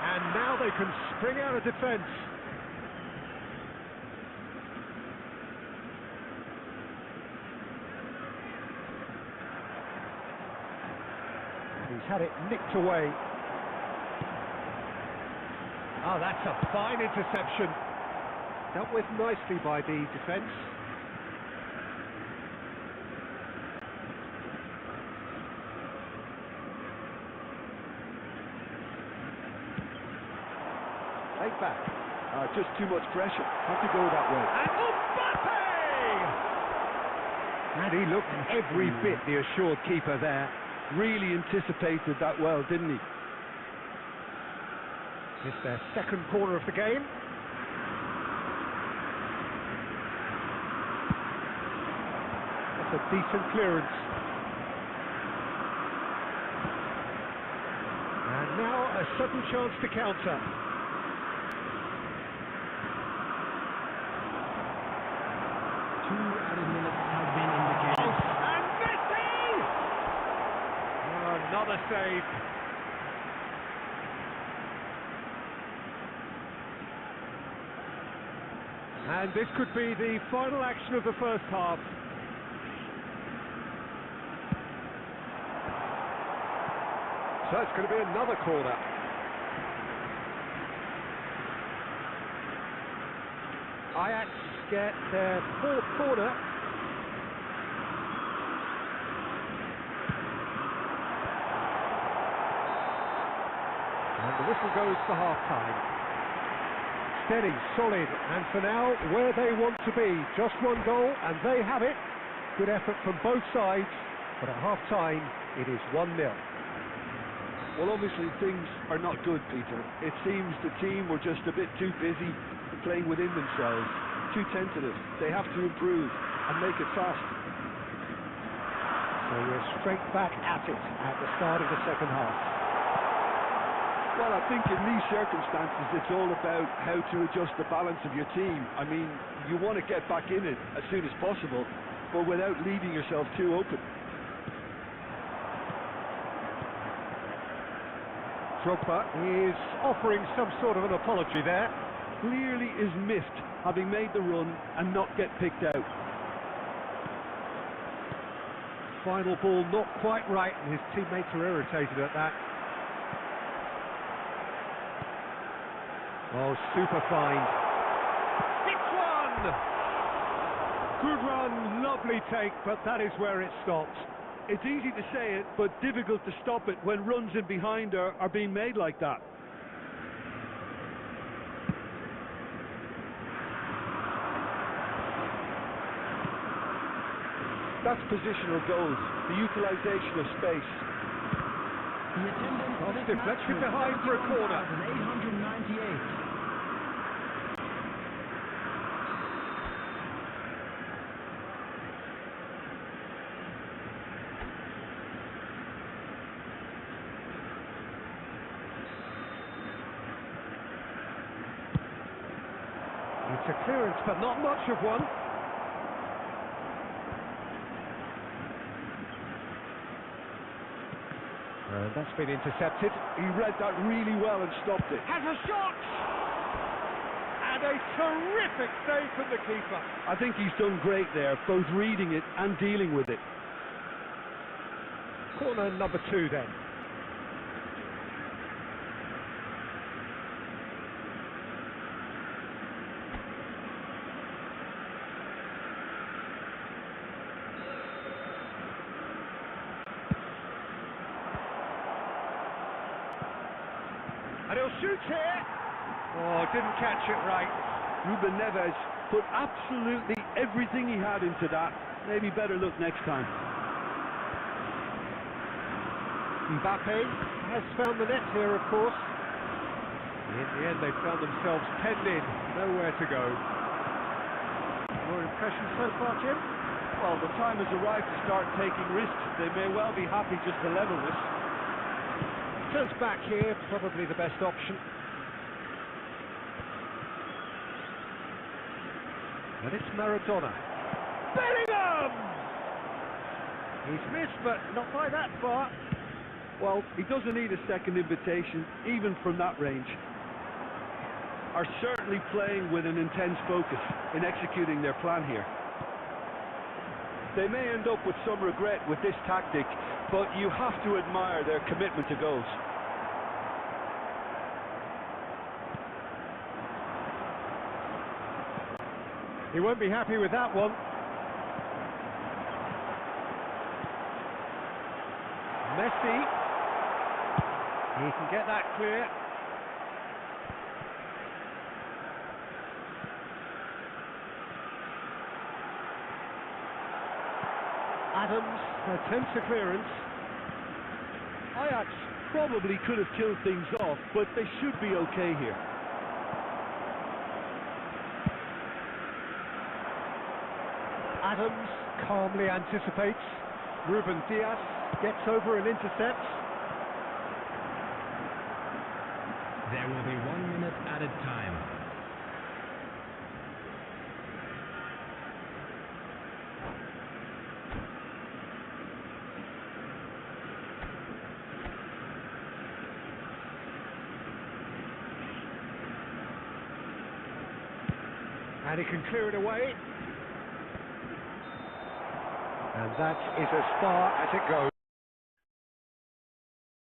And now they can spring out of defence. He's had it nicked away. Oh, that's a fine interception. Dealt with nicely by the defence.
just too much pressure. Had to go that way.
And Mbappe! And he looked every bit the assured keeper there.
Really anticipated that well, didn't he?
It's their second corner of the game. That's a decent clearance. And now a sudden chance to counter.
Two added minutes have been indicated.
And Messi! Oh, another save. And this could be the final action of the first half. So it's going to be another corner. Ajax get their fourth corner. And the whistle goes for half-time. Steady, solid, and for now, where they want to be. Just one goal, and they have it. Good effort from both sides, but at half-time, it is 1-0.
Well, obviously things are not good, Peter. It seems the team were just a bit too busy playing within themselves, too tentative. They have to improve and make it fast.
So we're straight back at it at the start of the second half.
Well, I think in these circumstances it's all about how to adjust the balance of your team. I mean, you want to get back in it as soon as possible, but without leaving yourself too open.
Drogba is offering some sort of an apology there.
Clearly is miffed having made the run and not get picked out.
Final ball not quite right, and his teammates are irritated at that. Oh, super find. It's one! Good run, lovely take, but that is where it stops.
It's easy to say it, but difficult to stop it when runs in behind are being made like that. That's positional goals, the utilisation of space.
The attendance for this
deflection
match was
behind for a corner.
898.
It's a clearance, but not much of one. And that's been intercepted.
He read that really well and stopped it.
Has a shot! And a terrific save from the keeper.
I think he's done great there, both reading it and dealing with it.
Corner number 2 then. And he'll shoot here. Oh, didn't catch it right.
Ruben Neves put absolutely everything he had into that. Maybe better look next time.
Mbappe has found the net here, of course. In the end, they found themselves penned in. Nowhere to go. Your impression so far, Jim?
Well, the time has arrived to start taking risks. They may well be happy just to level this.
Turns back here, probably the best option. And it's Maradona. Bellingham! He's missed, but not by that far.
Well, he doesn't need a second invitation, even from that range. Are certainly playing with an intense focus in executing their plan here. They may end up with some regret with this tactic, but you have to admire their commitment to goals.
He won't be happy with that one. Messi. He can get that clear. Adams attempts a clearance.
Ajax probably could have killed things off, but they should be okay here.
Adams calmly anticipates. Ruben Diaz gets over and intercepts.
There will be 1 minute added time.
And he can clear it away. And that is as far as it goes.